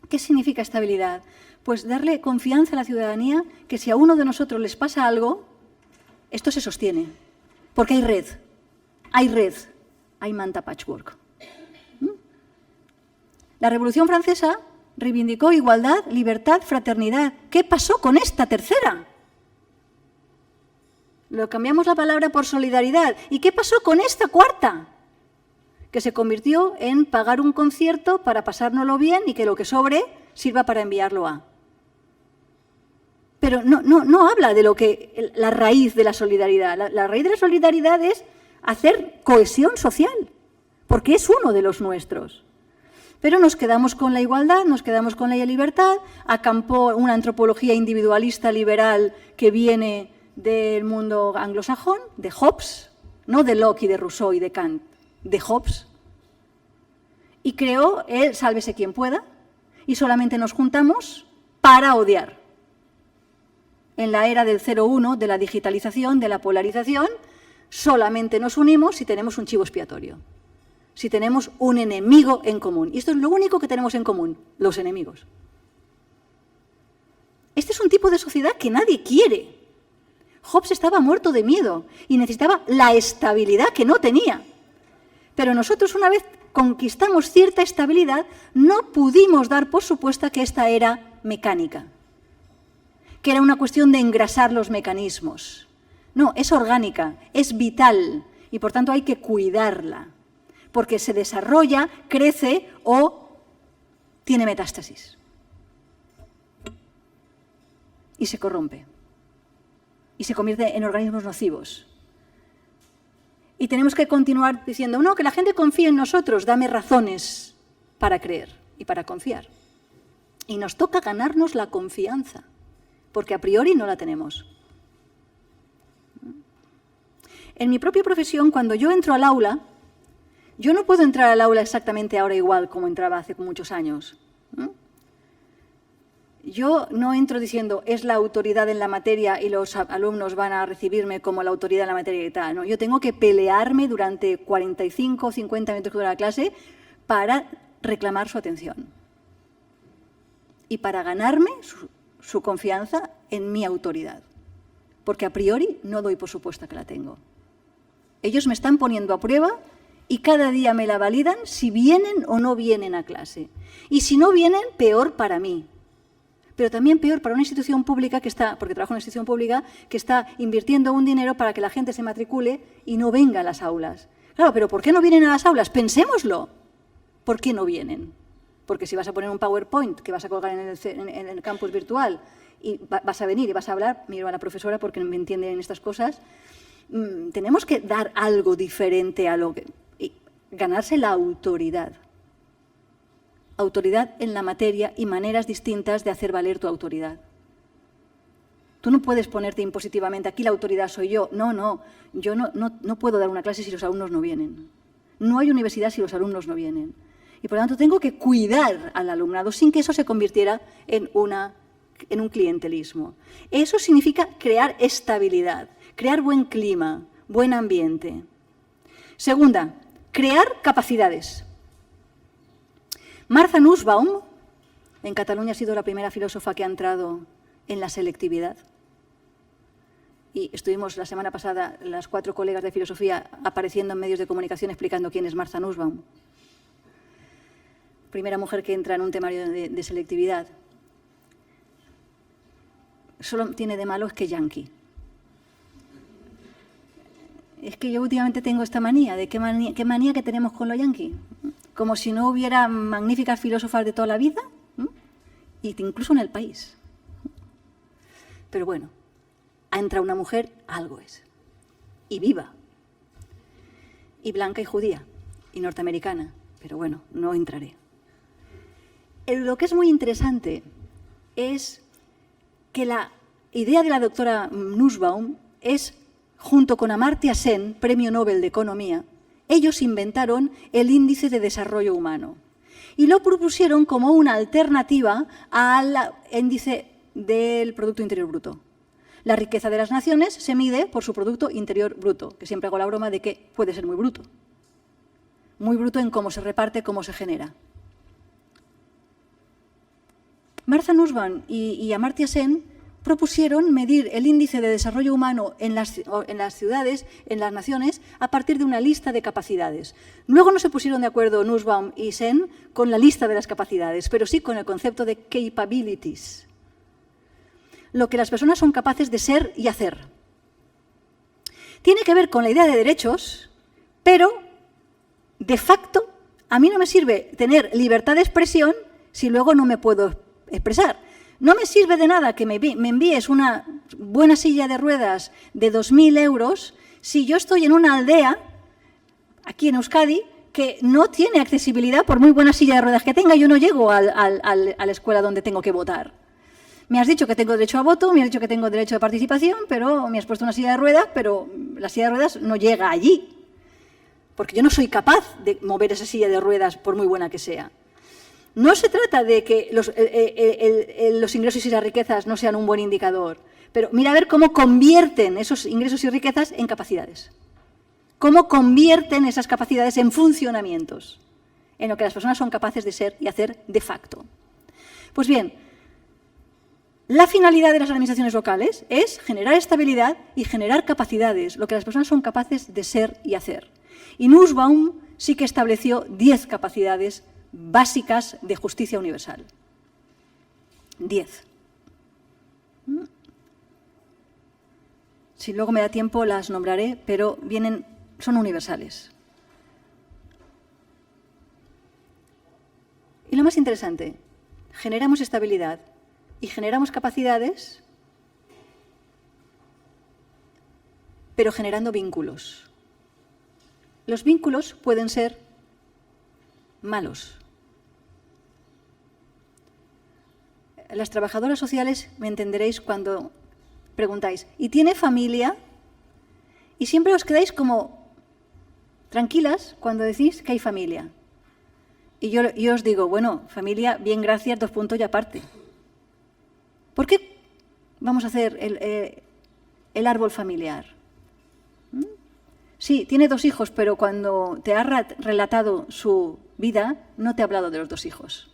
¿Qué significa estabilidad? Pues darle confianza a la ciudadanía que si a uno de nosotros les pasa algo, esto se sostiene, porque hay red, hay manta patchwork. La Revolución Francesa reivindicó igualdad, libertad, fraternidad. ¿Qué pasó con esta tercera? Lo cambiamos la palabra por solidaridad. ¿Y qué pasó con esta cuarta? Que se convirtió en pagar un concierto para pasárnoslo bien y que lo que sobre sirva para enviarlo a. Pero no habla de la raíz de la solidaridad. La raíz de la solidaridad es hacer cohesión social, porque es uno de los nuestros. Pero nos quedamos con la igualdad, nos quedamos con la libertad, acampó una antropología individualista liberal que viene del mundo anglosajón, de Hobbes, no de Locke y de Rousseau y de Kant, de Hobbes, y creó el sálvese quien pueda, y solamente nos juntamos para odiar. En la era del 0-1, de la digitalización, de la polarización, solamente nos unimos si tenemos un chivo expiatorio, si tenemos un enemigo en común. Y esto es lo único que tenemos en común, los enemigos. Este es un tipo de sociedad que nadie quiere. Hobbes estaba muerto de miedo y necesitaba la estabilidad que no tenía. Pero nosotros, una vez conquistamos cierta estabilidad, no pudimos dar por supuesta que esta era mecánica, que era una cuestión de engrasar los mecanismos. No, es orgánica, es vital y por tanto hay que cuidarla, porque se desarrolla, crece o tiene metástasis y se corrompe y se convierte en organismos nocivos. Y tenemos que continuar diciendo, no, que la gente confíe en nosotros, dame razones para creer y para confiar. Y nos toca ganarnos la confianza, porque a priori no la tenemos. En mi propia profesión, cuando yo entro al aula, yo no puedo entrar al aula exactamente ahora igual como entraba hace muchos años. Yo no entro diciendo, es la autoridad en la materia y los alumnos van a recibirme como la autoridad en la materia y tal. No, yo tengo que pelearme durante 45 o 50 minutos que dura la clase para reclamar su atención y para ganarme su confianza en mi autoridad, porque a priori no doy por supuesta que la tengo. Ellos me están poniendo a prueba y cada día me la validan si vienen o no vienen a clase. Y si no vienen, peor para mí. Pero también peor para una institución pública que está, porque trabajo en una institución pública, que está invirtiendo un dinero para que la gente se matricule y no venga a las aulas. Claro, pero ¿por qué no vienen a las aulas? Pensémoslo. ¿Por qué no vienen? Porque si vas a poner un PowerPoint que vas a colgar en el campus virtual y vas a venir y vas a hablar, miro a la profesora porque me entiende en estas cosas, tenemos que dar algo diferente a lo que... y ganarse la autoridad. Autoridad en la materia y maneras distintas de hacer valer tu autoridad. Tú no puedes ponerte impositivamente, aquí la autoridad soy yo. No, yo no puedo dar una clase si los alumnos no vienen. No hay universidad si los alumnos no vienen. Y por lo tanto tengo que cuidar al alumnado sin que eso se convirtiera en un clientelismo. Eso significa crear estabilidad, crear buen clima, buen ambiente. Segunda, crear capacidades. Martha Nussbaum, en Cataluña ha sido la primera filósofa que ha entrado en la selectividad. Y estuvimos la semana pasada, las 4 colegas de filosofía, apareciendo en medios de comunicación explicando quién es Martha Nussbaum. Primera mujer que entra en un temario de selectividad. Solo tiene de malo es que yanqui. Es que yo últimamente tengo esta manía, ¿qué manía que tenemos con lo yanqui? como si no hubiera magníficas filósofas de toda la vida, y incluso en el país. Pero bueno, ha entrado una mujer, algo es. Y viva. Y blanca y judía. Y norteamericana. Pero bueno, no entraré. Lo que es muy interesante es que la idea de la doctora Nussbaum es, junto con Amartya Sen, Premio Nobel de Economía, ellos inventaron el índice de desarrollo humano y lo propusieron como una alternativa al índice del Producto Interior Bruto. La riqueza de las naciones se mide por su Producto Interior Bruto, que siempre hago la broma de que puede ser muy bruto en cómo se reparte, cómo se genera. Martha Nussbaum y Amartya Sen propusieron medir el índice de desarrollo humano en las ciudades, en las naciones, a partir de una lista de capacidades. Luego no se pusieron de acuerdo Nussbaum y Sen con la lista de las capacidades, pero sí con el concepto de capabilities, lo que las personas son capaces de ser y hacer. Tiene que ver con la idea de derechos, pero de facto a mí no me sirve tener libertad de expresión si luego no me puedo expresar. No me sirve de nada que me envíes una buena silla de ruedas de 2.000 euros si yo estoy en una aldea, aquí en Euskadi, que no tiene accesibilidad por muy buena silla de ruedas que tenga. Yo no llego a la escuela donde tengo que votar. Me has dicho que tengo derecho a voto, me has dicho que tengo derecho de participación, pero me has puesto una silla de ruedas, pero la silla de ruedas no llega allí, porque yo no soy capaz de mover esa silla de ruedas por muy buena que sea. No se trata de que los ingresos y las riquezas no sean un buen indicador, pero mira a ver cómo convierten esos ingresos y riquezas en capacidades. Cómo convierten esas capacidades en funcionamientos, en lo que las personas son capaces de ser y hacer de facto. Pues bien, la finalidad de las administraciones locales es generar estabilidad y generar capacidades, lo que las personas son capaces de ser y hacer. Y Nussbaum sí que estableció 10 capacidades básicas de justicia universal. 10. Si luego me da tiempo las nombraré, pero son universales. Y lo más interesante, generamos estabilidad y generamos capacidades, pero generando vínculos. Los vínculos pueden ser malos. Las trabajadoras sociales me entenderéis cuando preguntáis, ¿y tiene familia? Y siempre os quedáis como tranquilas cuando decís que hay familia. Y yo os digo, bueno, familia, bien, gracias, 2 puntos y aparte. ¿Por qué vamos a hacer el árbol familiar? Sí, tiene 2 hijos, pero cuando te ha relatado su vida, no te ha hablado de los 2 hijos.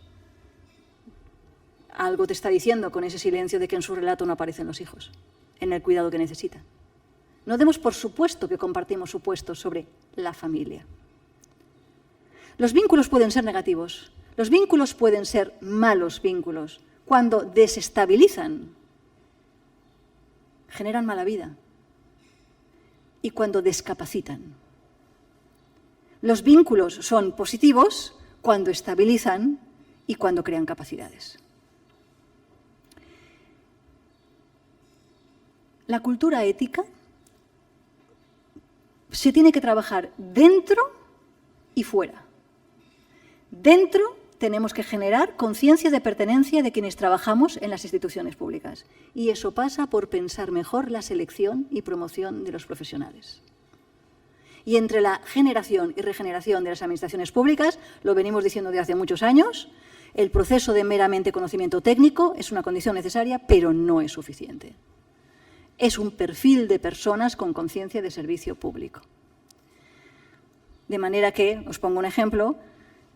Algo te está diciendo con ese silencio de que en su relato no aparecen los hijos, en el cuidado que necesita. No demos por supuesto que compartimos supuestos sobre la familia. Los vínculos pueden ser negativos, los vínculos pueden ser malos vínculos. Cuando desestabilizan, generan mala vida. Y cuando descapacitan. Los vínculos son positivos cuando estabilizan y cuando crean capacidades. La cultura ética se tiene que trabajar dentro y fuera. Dentro tenemos que generar conciencia de pertenencia de quienes trabajamos en las instituciones públicas. Y eso pasa por pensar mejor la selección y promoción de los profesionales. Y entre la generación y regeneración de las administraciones públicas, lo venimos diciendo desde hace muchos años, el proceso de meramente conocimiento técnico es una condición necesaria, pero no es suficiente. Es un perfil de personas con conciencia de servicio público. De manera que, os pongo un ejemplo,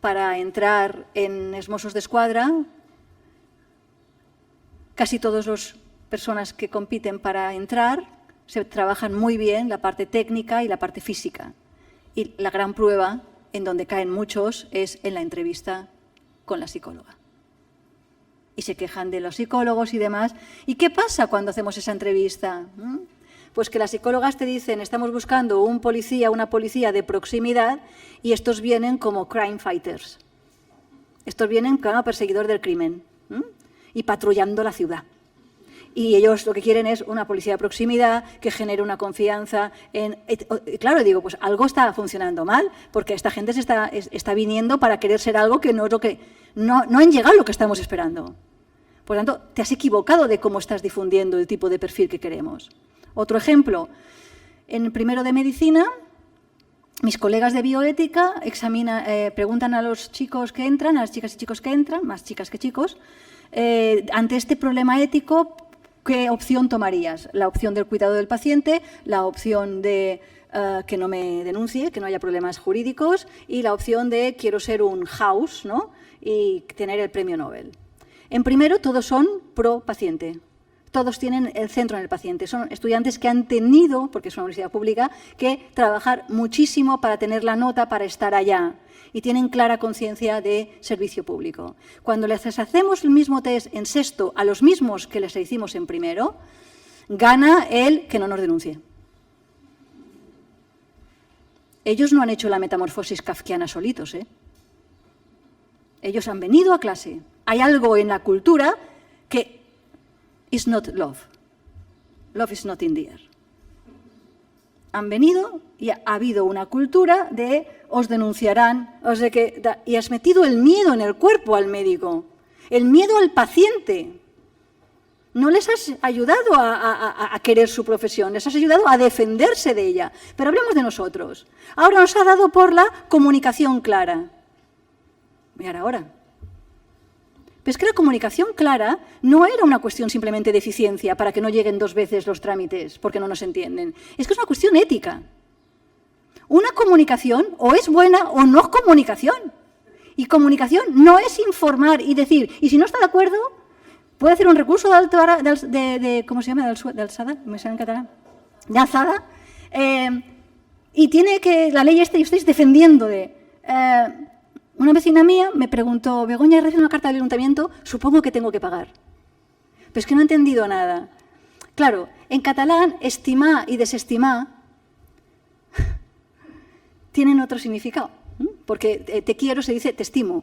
para entrar en els Mossos d'Esquadra, casi todas las personas que compiten para entrar se trabajan muy bien la parte técnica y la parte física. Y la gran prueba en donde caen muchos es en la entrevista con la psicóloga. Y se quejan de los psicólogos y demás. ¿Y qué pasa cuando hacemos esa entrevista? Pues que las psicólogas te dicen, estamos buscando un policía, una policía de proximidad, y estos vienen como crime fighters. Estos vienen como perseguidor del crimen, y patrullando la ciudad. Y ellos lo que quieren es una policía de proximidad que genere una confianza en... Claro, digo, pues algo está funcionando mal, porque esta gente está viniendo para querer ser algo que no es lo que... No han llegado a lo que estamos esperando. Por lo tanto, te has equivocado de cómo estás difundiendo el tipo de perfil que queremos. Otro ejemplo, en primero de medicina, mis colegas de bioética preguntan a los chicos que entran, a las chicas y chicos que entran, más chicas que chicos, ante este problema ético, ¿qué opción tomarías? La opción del cuidado del paciente, la opción de que no me denuncie, que no haya problemas jurídicos, y la opción de quiero ser un house, ¿no? Y tener el premio Nobel. En primero, todos son pro paciente. Todos tienen el centro en el paciente. Son estudiantes que han tenido, porque es una universidad pública, que trabajar muchísimo para tener la nota, para estar allá. Y tienen clara conciencia de servicio público. Cuando les hacemos el mismo test en sexto a los mismos que les hicimos en primero, gana el que no nos denuncie. Ellos no han hecho la metamorfosis kafkiana solitos, ¿eh? Ellos han venido a clase. Hay algo en la cultura que is not love. Love is not in the air. Han venido y ha habido una cultura de os denunciarán, y has metido el miedo en el cuerpo al médico, el miedo al paciente. No les has ayudado a querer su profesión, les has ayudado a defenderse de ella. Pero hablemos de nosotros. Ahora nos ha dado por la comunicación clara. Mirar ahora. Pero es que la comunicación clara no era una cuestión simplemente de eficiencia para que no lleguen 2 veces los trámites porque no nos entienden. Es que es una cuestión ética. Una comunicación o es buena o no es comunicación. Y comunicación no es informar y decir, y si no está de acuerdo, puede hacer un recurso ¿cómo se llama? De alzada, me sale en catalán. De alzada. Y tiene que, la ley y estáis defendiendo de... Una vecina mía me preguntó, Begoña, he recibido una carta del ayuntamiento, supongo que tengo que pagar. Pero es que no he entendido nada. Claro, en catalán, estimar y desestimar tienen otro significado, porque te quiero se dice te estimo.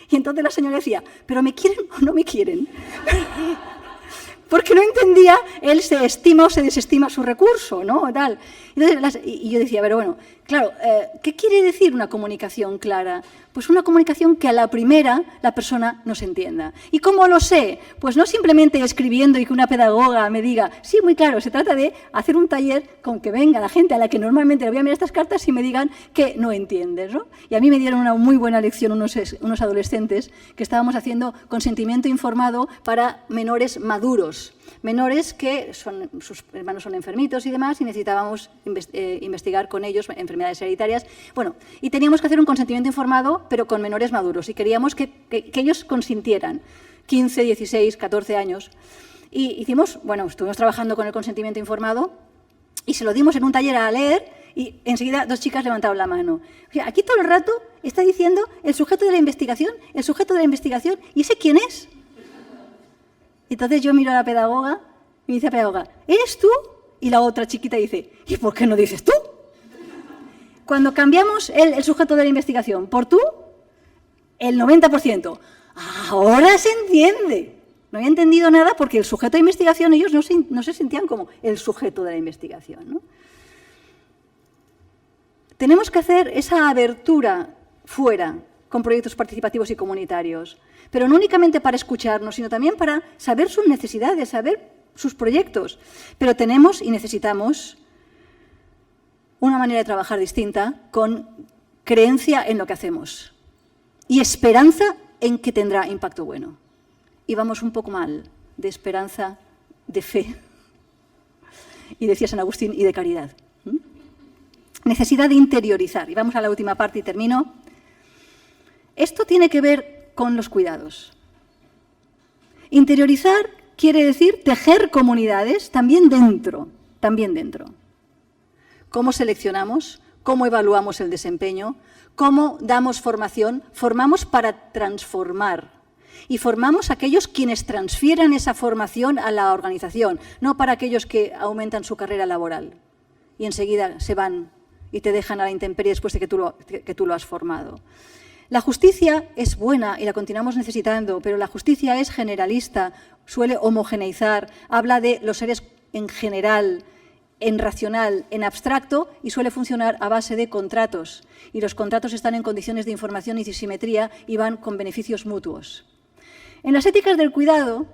Y entonces la señora decía, ¿pero me quieren o no me quieren? Porque no entendía, él se estima o se desestima su recurso, ¿no? Tal. Entonces, y yo decía, pero bueno, claro, ¿qué quiere decir una comunicación clara? Pues una comunicación que a la primera la persona nos entienda. ¿Y cómo lo sé? Pues no simplemente escribiendo y que una pedagoga me diga, sí, muy claro, se trata de hacer un taller con que venga la gente a la que normalmente le voy a mirar estas cartas y me digan que no entiendes, ¿no? Y a mí me dieron una muy buena lección unos adolescentes que estábamos haciendo consentimiento informado para menores maduros. Menores que sus hermanos son enfermitos y demás y necesitábamos investigar con ellos enfermedades hereditarias. Bueno, y teníamos que hacer un consentimiento informado, pero con menores maduros y queríamos que ellos consintieran, 15, 16, 14 años. Y estuvimos trabajando con el consentimiento informado y se lo dimos en un taller a leer y enseguida 2 chicas levantaron la mano. O sea, aquí todo el rato está diciendo el sujeto de la investigación, ¿y ese quién es? Entonces yo miro a la pedagoga y me dice la pedagoga, ¿eres tú? Y la otra chiquita dice, ¿y por qué no dices tú? Cuando cambiamos el sujeto de la investigación por tú, el 90%. Ahora se entiende. No había entendido nada porque el sujeto de investigación, ellos no se sentían como el sujeto de la investigación, ¿no? Tenemos que hacer esa abertura fuera con proyectos participativos y comunitarios, pero no únicamente para escucharnos, sino también para saber sus necesidades, saber sus proyectos. Pero tenemos y necesitamos una manera de trabajar distinta con creencia en lo que hacemos y esperanza en que tendrá impacto bueno. Y vamos un poco mal de esperanza, de fe, y decía San Agustín, y de caridad. Necesidad de interiorizar. Y vamos a la última parte y termino. Esto tiene que ver con los cuidados. Interiorizar quiere decir tejer comunidades también dentro. ¿Cómo seleccionamos? ¿Cómo evaluamos el desempeño? ¿Cómo damos formación? Formamos para transformar. Y formamos a aquellos quienes transfieran esa formación a la organización, no para aquellos que aumentan su carrera laboral y enseguida se van y te dejan a la intemperie después de que tú lo has formado. La justicia es buena y la continuamos necesitando, pero la justicia es generalista, suele homogeneizar, habla de los seres en general, en racional, en abstracto, y suele funcionar a base de contratos. Y los contratos están en condiciones de información y de simetría y van con beneficios mutuos. En las éticas del cuidado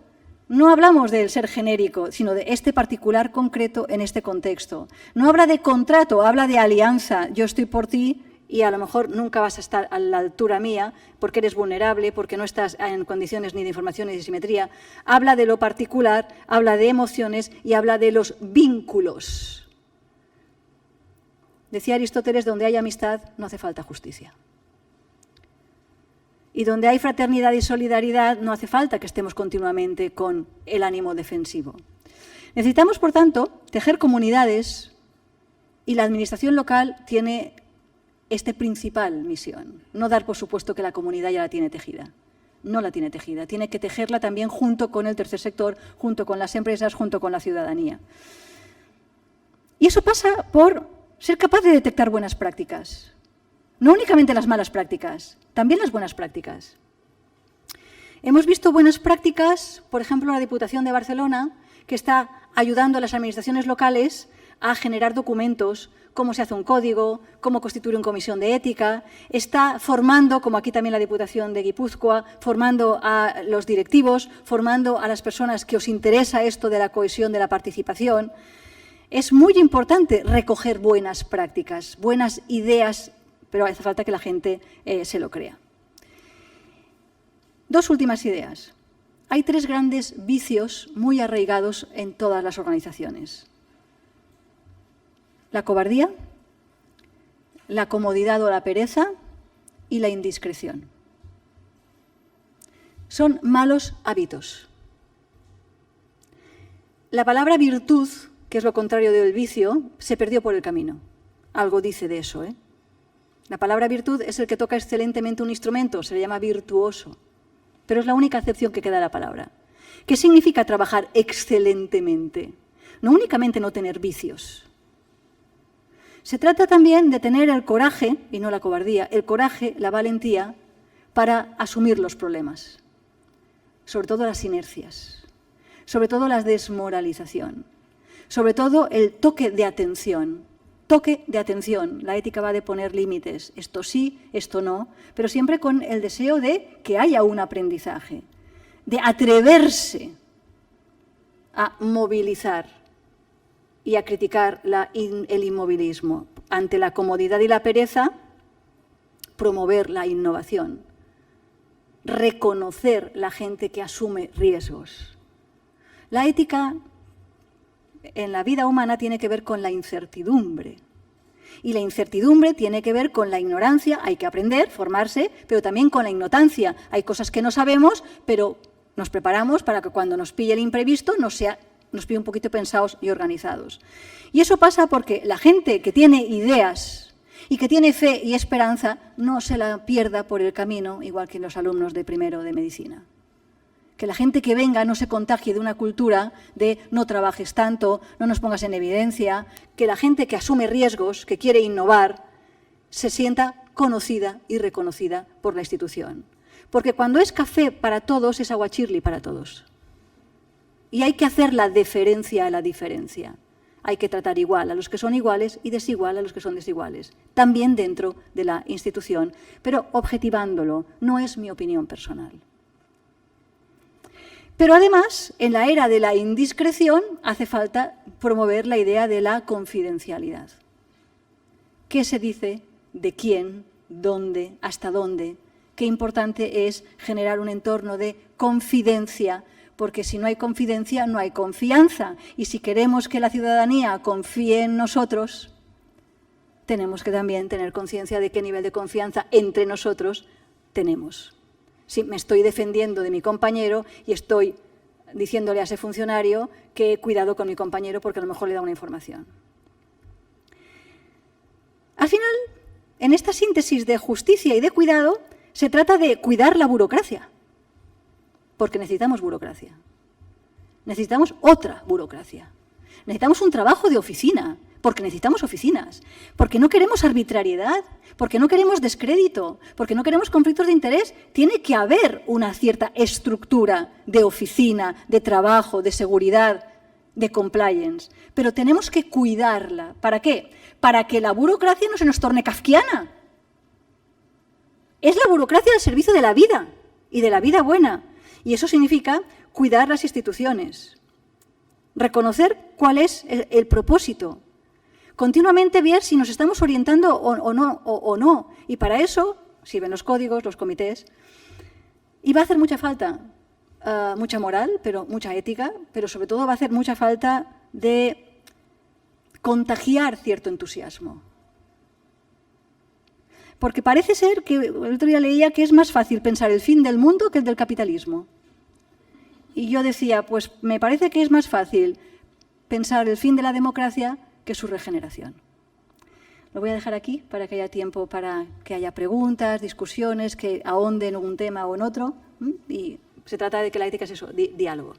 no hablamos del ser genérico, sino de este particular concreto en este contexto. No habla de contrato, habla de alianza. Yo estoy por ti y a lo mejor nunca vas a estar a la altura mía porque eres vulnerable, porque no estás en condiciones ni de información ni de simetría. Habla de lo particular, habla de emociones y habla de los vínculos. Decía Aristóteles, donde hay amistad no hace falta justicia. Y donde hay fraternidad y solidaridad no hace falta que estemos continuamente con el ánimo defensivo. Necesitamos, por tanto, tejer comunidades y la administración local tiene esta principal misión. No dar por supuesto que la comunidad ya la tiene tejida. No la tiene tejida. Tiene que tejerla también junto con el tercer sector, junto con las empresas, junto con la ciudadanía. Y eso pasa por ser capaz de detectar buenas prácticas. No únicamente las malas prácticas, también las buenas prácticas. Hemos visto buenas prácticas, por ejemplo, la Diputación de Barcelona, que está ayudando a las administraciones locales a generar documentos, cómo se hace un código, cómo constituir una comisión de ética, está formando, como aquí también la Diputación de Guipúzcoa, formando a los directivos, formando a las personas que os interesa esto de la cohesión, de la participación. Es muy importante recoger buenas prácticas, buenas ideas, pero hace falta que la gente se lo crea. Dos últimas ideas. Hay tres grandes vicios muy arraigados en todas las organizaciones. La cobardía, la comodidad o la pereza y la indiscreción. Son malos hábitos. La palabra virtud, que es lo contrario del vicio, se perdió por el camino. Algo dice de eso, ¿eh? La palabra virtud es el que toca excelentemente un instrumento, se le llama virtuoso, pero es la única acepción que queda de la palabra. ¿Qué significa trabajar excelentemente? No únicamente no tener vicios. Se trata también de tener el coraje, y no la cobardía, el coraje, la valentía, para asumir los problemas, sobre todo las inercias, sobre todo la desmoralización, sobre todo el toque de atención. Toque de atención. La ética va de poner límites. Esto sí, esto no, pero siempre con el deseo de que haya un aprendizaje, de atreverse a movilizar y a criticar el inmovilismo. Ante la comodidad y la pereza, promover la innovación, reconocer la gente que asume riesgos. La ética en la vida humana tiene que ver con la incertidumbre. Y la incertidumbre tiene que ver con la ignorancia, hay que aprender, formarse, pero también con la ignorancia. Hay cosas que no sabemos, pero nos preparamos para que cuando nos pille el imprevisto nos pille un poquito pensados y organizados. Y eso pasa porque la gente que tiene ideas y que tiene fe y esperanza no se la pierda por el camino, igual que los alumnos de primero de medicina. Que la gente que venga no se contagie de una cultura de no trabajes tanto, no nos pongas en evidencia, que la gente que asume riesgos, que quiere innovar, se sienta conocida y reconocida por la institución. Porque cuando es café para todos, es aguachirri para todos. Y hay que hacer la deferencia a la diferencia. Hay que tratar igual a los que son iguales y desigual a los que son desiguales. También dentro de la institución, pero objetivándolo. No es mi opinión personal. Pero además, en la era de la indiscreción, hace falta promover la idea de la confidencialidad. ¿Qué se dice? ¿De quién? ¿Dónde? ¿Hasta dónde? Qué importante es generar un entorno de confidencia, porque si no hay confidencia, no hay confianza. Y si queremos que la ciudadanía confíe en nosotros, tenemos que también tener conciencia de qué nivel de confianza entre nosotros tenemos. Si me estoy defendiendo de mi compañero y estoy diciéndole a ese funcionario que cuidado con mi compañero porque a lo mejor le da una información. Al final, en esta síntesis de justicia y de cuidado, se trata de cuidar la burocracia. porque necesitamos burocracia. Necesitamos otra burocracia. Necesitamos un trabajo de oficina, porque necesitamos oficinas, porque no queremos arbitrariedad, porque no queremos descrédito, porque no queremos conflictos de interés. Tiene que haber una cierta estructura de oficina, de trabajo, de seguridad, de compliance, pero tenemos que cuidarla. ¿Para qué? Para que la burocracia no se nos torne kafkiana. Es la burocracia al servicio de la vida y de la vida buena, y eso significa cuidar las instituciones, reconocer cuál es el propósito, continuamente ver si nos estamos orientando o no. Y para eso sirven los códigos, los comités, y va a hacer mucha falta, mucha moral, pero mucha ética, pero sobre todo va a hacer mucha falta de contagiar cierto entusiasmo. Porque parece ser que el otro día leía que es más fácil pensar el fin del mundo que el del capitalismo. Y yo decía, pues me parece que es más fácil pensar el fin de la democracia que su regeneración. Lo voy a dejar aquí para que haya tiempo para que haya preguntas, discusiones, que ahonden en un tema o en otro. Y se trata de que la ética es eso, diálogo.